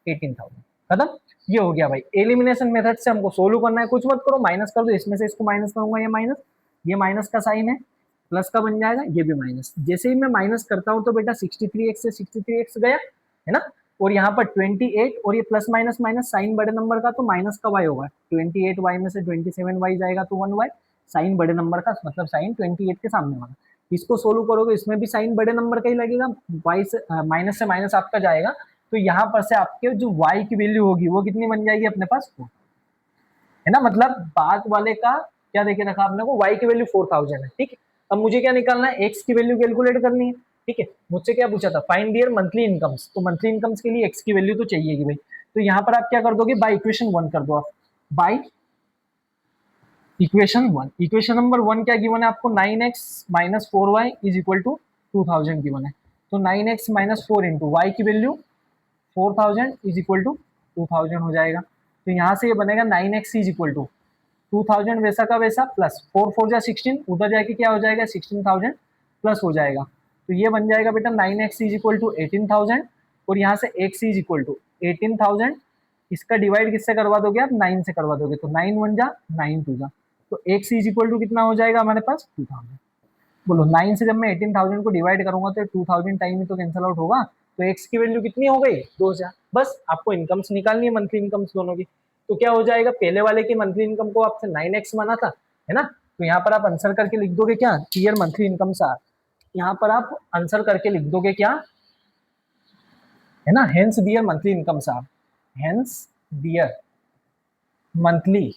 18,000 खत्म। ये हो गया भाई, एलिमिनेशन मेथड से हमको सोल्व करना है, कुछ मत करो, माइनस कर दो, इसमें से इसको माइनस करूंगा, ये माइनस का साइन है, प्लस का बन जाएगा, ये भी माइनस। जैसे ही मैं माइनस करता हूं तो बेटा 63x से 63x गया, है ना, और यहाँ पर 28 और ये प्लस माइनस माइनस, साइन बड़े नंबर का तो माइनस का y होगा, 28y में से 27y जाएगा तो 1y, साइन बड़े नंबर का मतलब साइन 28 के सामने वाला। इसको सोल्व करोगे इसमें भी साइन बड़े नंबर का ही लगेगा, y से माइनस से माइनस आपका जाएगा, तो यहाँ पर से आपके जो y की वैल्यू होगी वो कितनी बन जाएगी अपने पास, 4, है ना। मतलब बाद वाले का क्या देखे रखा आपने को, y की वैल्यू 4,000 है। ठीक है, अब मुझे क्या निकालना है, x की वैल्यू कैलकुलेट करनी है। ठीक है, मुझसे क्या पूछा था, फाइंड डियर मंथली इनकम्स, तो मंथली इनकम्स के लिए x की वैल्यू तो चाहिए भाई। तो यहाँ पर आप क्या कर दोगे, बाय इक्वेशन 1 कर दो आप, बाय इक्वेशन नंबर 1 क्या गिवन है आपको, 9x minus 4y is equal to 2000 given है। तो 9x माइनस 4 इंटू वाई की वैल्यू 4000 इज इक्वल टू 2000 हो जाएगा। तो यहाँ से ये बनेगा 9x इज इक्वल टू 2000 वैसा का वैसा प्लस 4 4 जा 16, उधर जाके क्या हो जाएगा 16000 प्लस हो जाएगा। तो ये बन जाएगा बेटा 9x इज इक्वल टू 18000 और यहाँ से x इज इक्वल टू 18000, इसका डिवाइड किससे करवा दोगे आप, 9 से करवा दोगे। तो 9 1 जा 9 2 जा, तो x इज इक्वल टू कितना हो जाएगा हमारे पास 2000। बोलो 9 से जब मैं 18000 को डिवाइड करूंगा तो 2000 टाइम में तो कैंसिल आउट होगा, तो x की वैल्यू कितनी हो गई 2000। बस आपको इनकम्स निकालनी है, मंथली इनकम्स दोनों की। तो क्या हो जाएगा, पहले वाले की मंथली इनकम को आपसे 9x माना था, है ना, तो यहाँ पर आप आंसर करके लिख दोगे क्या, ईयर मंथली इनकम्स आर। यहाँ पर आप आंसर करके लिख दोगे क्या, है ना, hence their monthly incomes are, hence their monthly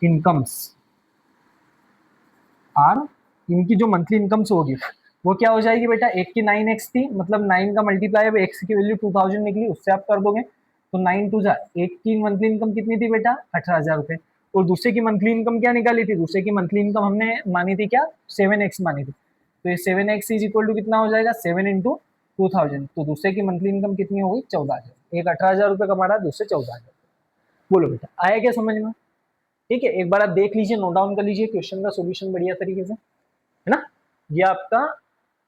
incomes are, इनकी जो मंथली इनकम्स होगी वो क्या हो जाएगी बेटा, एक की 9x थी, मतलब 9 का मल्टीप्लाई, अब x की वैल्यू 2000 निकली, उससे आप कर दोगे। तो 9 2 जा, एक की मंथली इनकम कितनी थी बेटा 18000 रुपए, और दूसरे की मंथली इनकम क्या निकाली थी, दूसरे की मंथली इनकम हमने मानी थी क्या 7x मानी थी। तो ये 7x इज इक्वल टू कितना हो जाएगा 7 इंटू 2000, तो दूसरे की मंथली इनकम कितनी हो गई 14000, एक 18000 रुपए कमा रहा है, दूसरे 14000। बोलो बेटा आया क्या समझ में, ठीक है, एक बार आप देख लीजिए, नोट डाउन कर लीजिए क्वेश्चन का सोल्यूशन बढ़िया तरीके से, है ना। ये आपका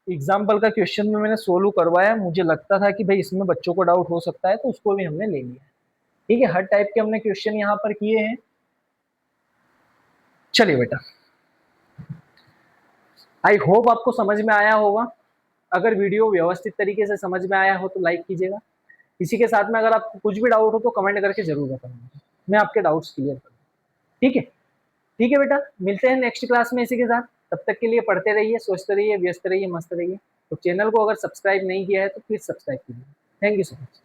एग्जाम्पल का क्वेश्चन में मैंने सोल्व करवाया, मुझे लगता था कि भाई इसमें बच्चों को डाउट हो सकता है, तो उसको भी हमने ले लिया। ठीक है, हर टाइप के हमने क्वेश्चन यहाँ पर किए हैं। चलिए बेटा, आई होप आपको समझ में आया होगा। अगर वीडियो व्यवस्थित तरीके से समझ में आया हो तो लाइक कीजिएगा। इसी के साथ में अगर आपको कुछ भी डाउट हो तो कमेंट करके जरूर बताइए, मैं आपके डाउट्स क्लियर करूँ। ठीक है, ठीक है बेटा, मिलते हैं नेक्स्ट क्लास में इसी के साथ। तब तक के लिए पढ़ते रहिए, स्वस्थ रहिए, व्यस्त रहिए, मस्त रहिए। तो चैनल को अगर सब्सक्राइब नहीं किया है तो प्लीज सब्सक्राइब कीजिए। Thank you so much.